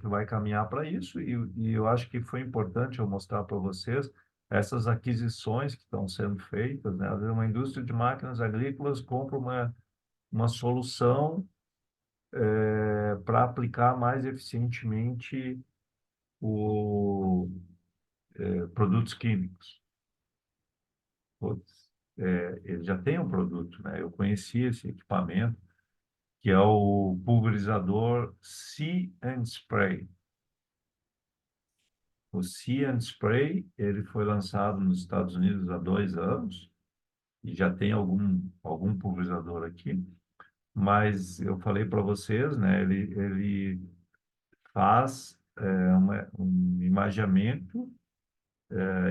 vai caminhar para isso e eu acho que foi importante eu mostrar para vocês essas aquisições que estão sendo feitas, né? Às vezes uma indústria de máquinas agrícolas compra uma solução para aplicar mais eficientemente o, produtos químicos. Putz, ele já tem um produto, né? Eu conheci esse equipamento, que é o pulverizador See and Spray. O See and Spray, ele foi lançado nos Estados Unidos há 2 anos, e já tem algum pulverizador aqui, mas eu falei para vocês, né? Ele faz um imageamento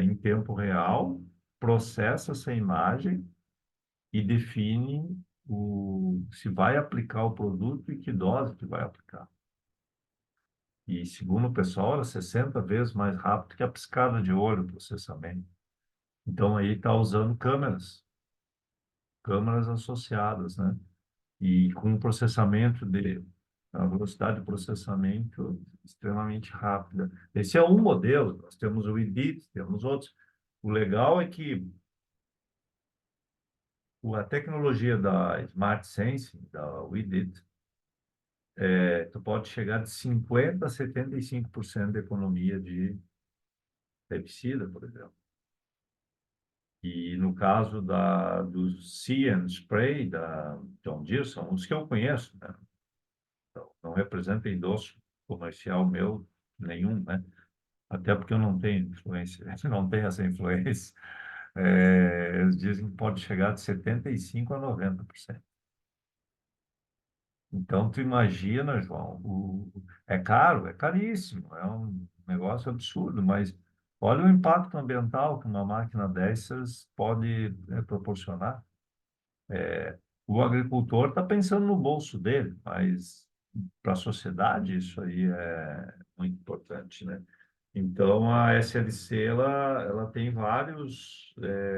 em tempo real, processa essa imagem e define se vai aplicar o produto e que dose que vai aplicar. E, segundo o pessoal, era 60 vezes mais rápido que a piscada de olho, o processamento. Então, aí está usando câmeras associadas, né? E com um processamento a velocidade de processamento extremamente rápida. Esse é um modelo, nós temos o EDIT, temos outros. O legal é que a tecnologia da Smart Sensing, da WeDid, tu pode chegar de 50% a 75% de economia de herbicida, por exemplo. E no caso do See and Spray, da John Deere, são os que eu conheço, né? Então, não representa endosso comercial meu nenhum, né? Até porque eu não tenho influência, não tenho essa influência. Eles dizem que pode chegar de 75% a 90%. Então, tu imagina, João, é caro, é caríssimo, é um negócio absurdo, mas olha o impacto ambiental que uma máquina dessas pode proporcionar. O agricultor está pensando no bolso dele, mas para a sociedade isso aí é muito importante, né? Então, a SLC, ela tem vários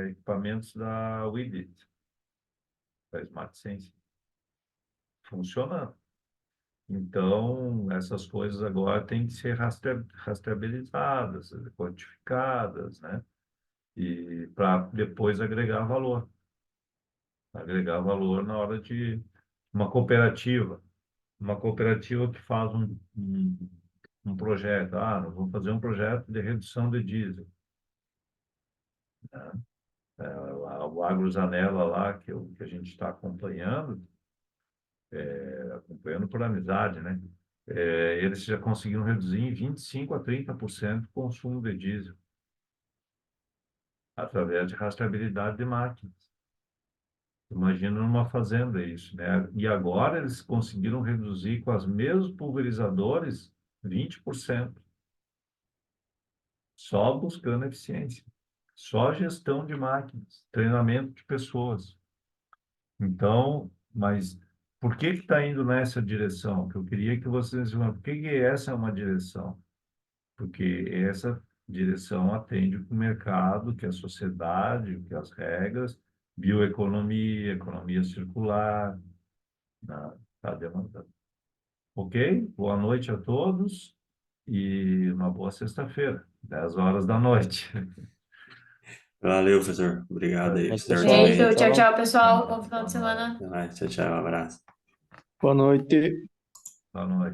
equipamentos da WeDid, da Smart Sense, funcionando. Então, essas coisas agora têm que ser rastreabilizadas, quantificadas, né? E para depois agregar valor. Agregar valor na hora de uma cooperativa. Uma cooperativa que faz um projeto. Nós vamos fazer um projeto de redução de diesel. O AgroZanella lá, que a gente está acompanhando por amizade, né? Eles já conseguiram reduzir em 25% a 30% o consumo de diesel através de rastreabilidade de máquinas. Imagina numa fazenda isso, né? E agora eles conseguiram reduzir com os mesmos pulverizadores 20%, só buscando eficiência, só gestão de máquinas, treinamento de pessoas. Então, mas por que está indo nessa direção? Que eu queria que vocês digam, por que essa é uma direção? Porque essa direção atende o mercado, que é a sociedade, que é as regras, bioeconomia, economia circular, está demandando. Ok? Boa noite a todos e uma boa sexta-feira, 10 horas da noite. Valeu, professor. Obrigado aí, Bom, professor, pessoal, também. Beijo, tchau, então, tchau, pessoal. Bom final de semana. Até mais. Tchau, tchau. Um abraço. boa noite. Boa noite.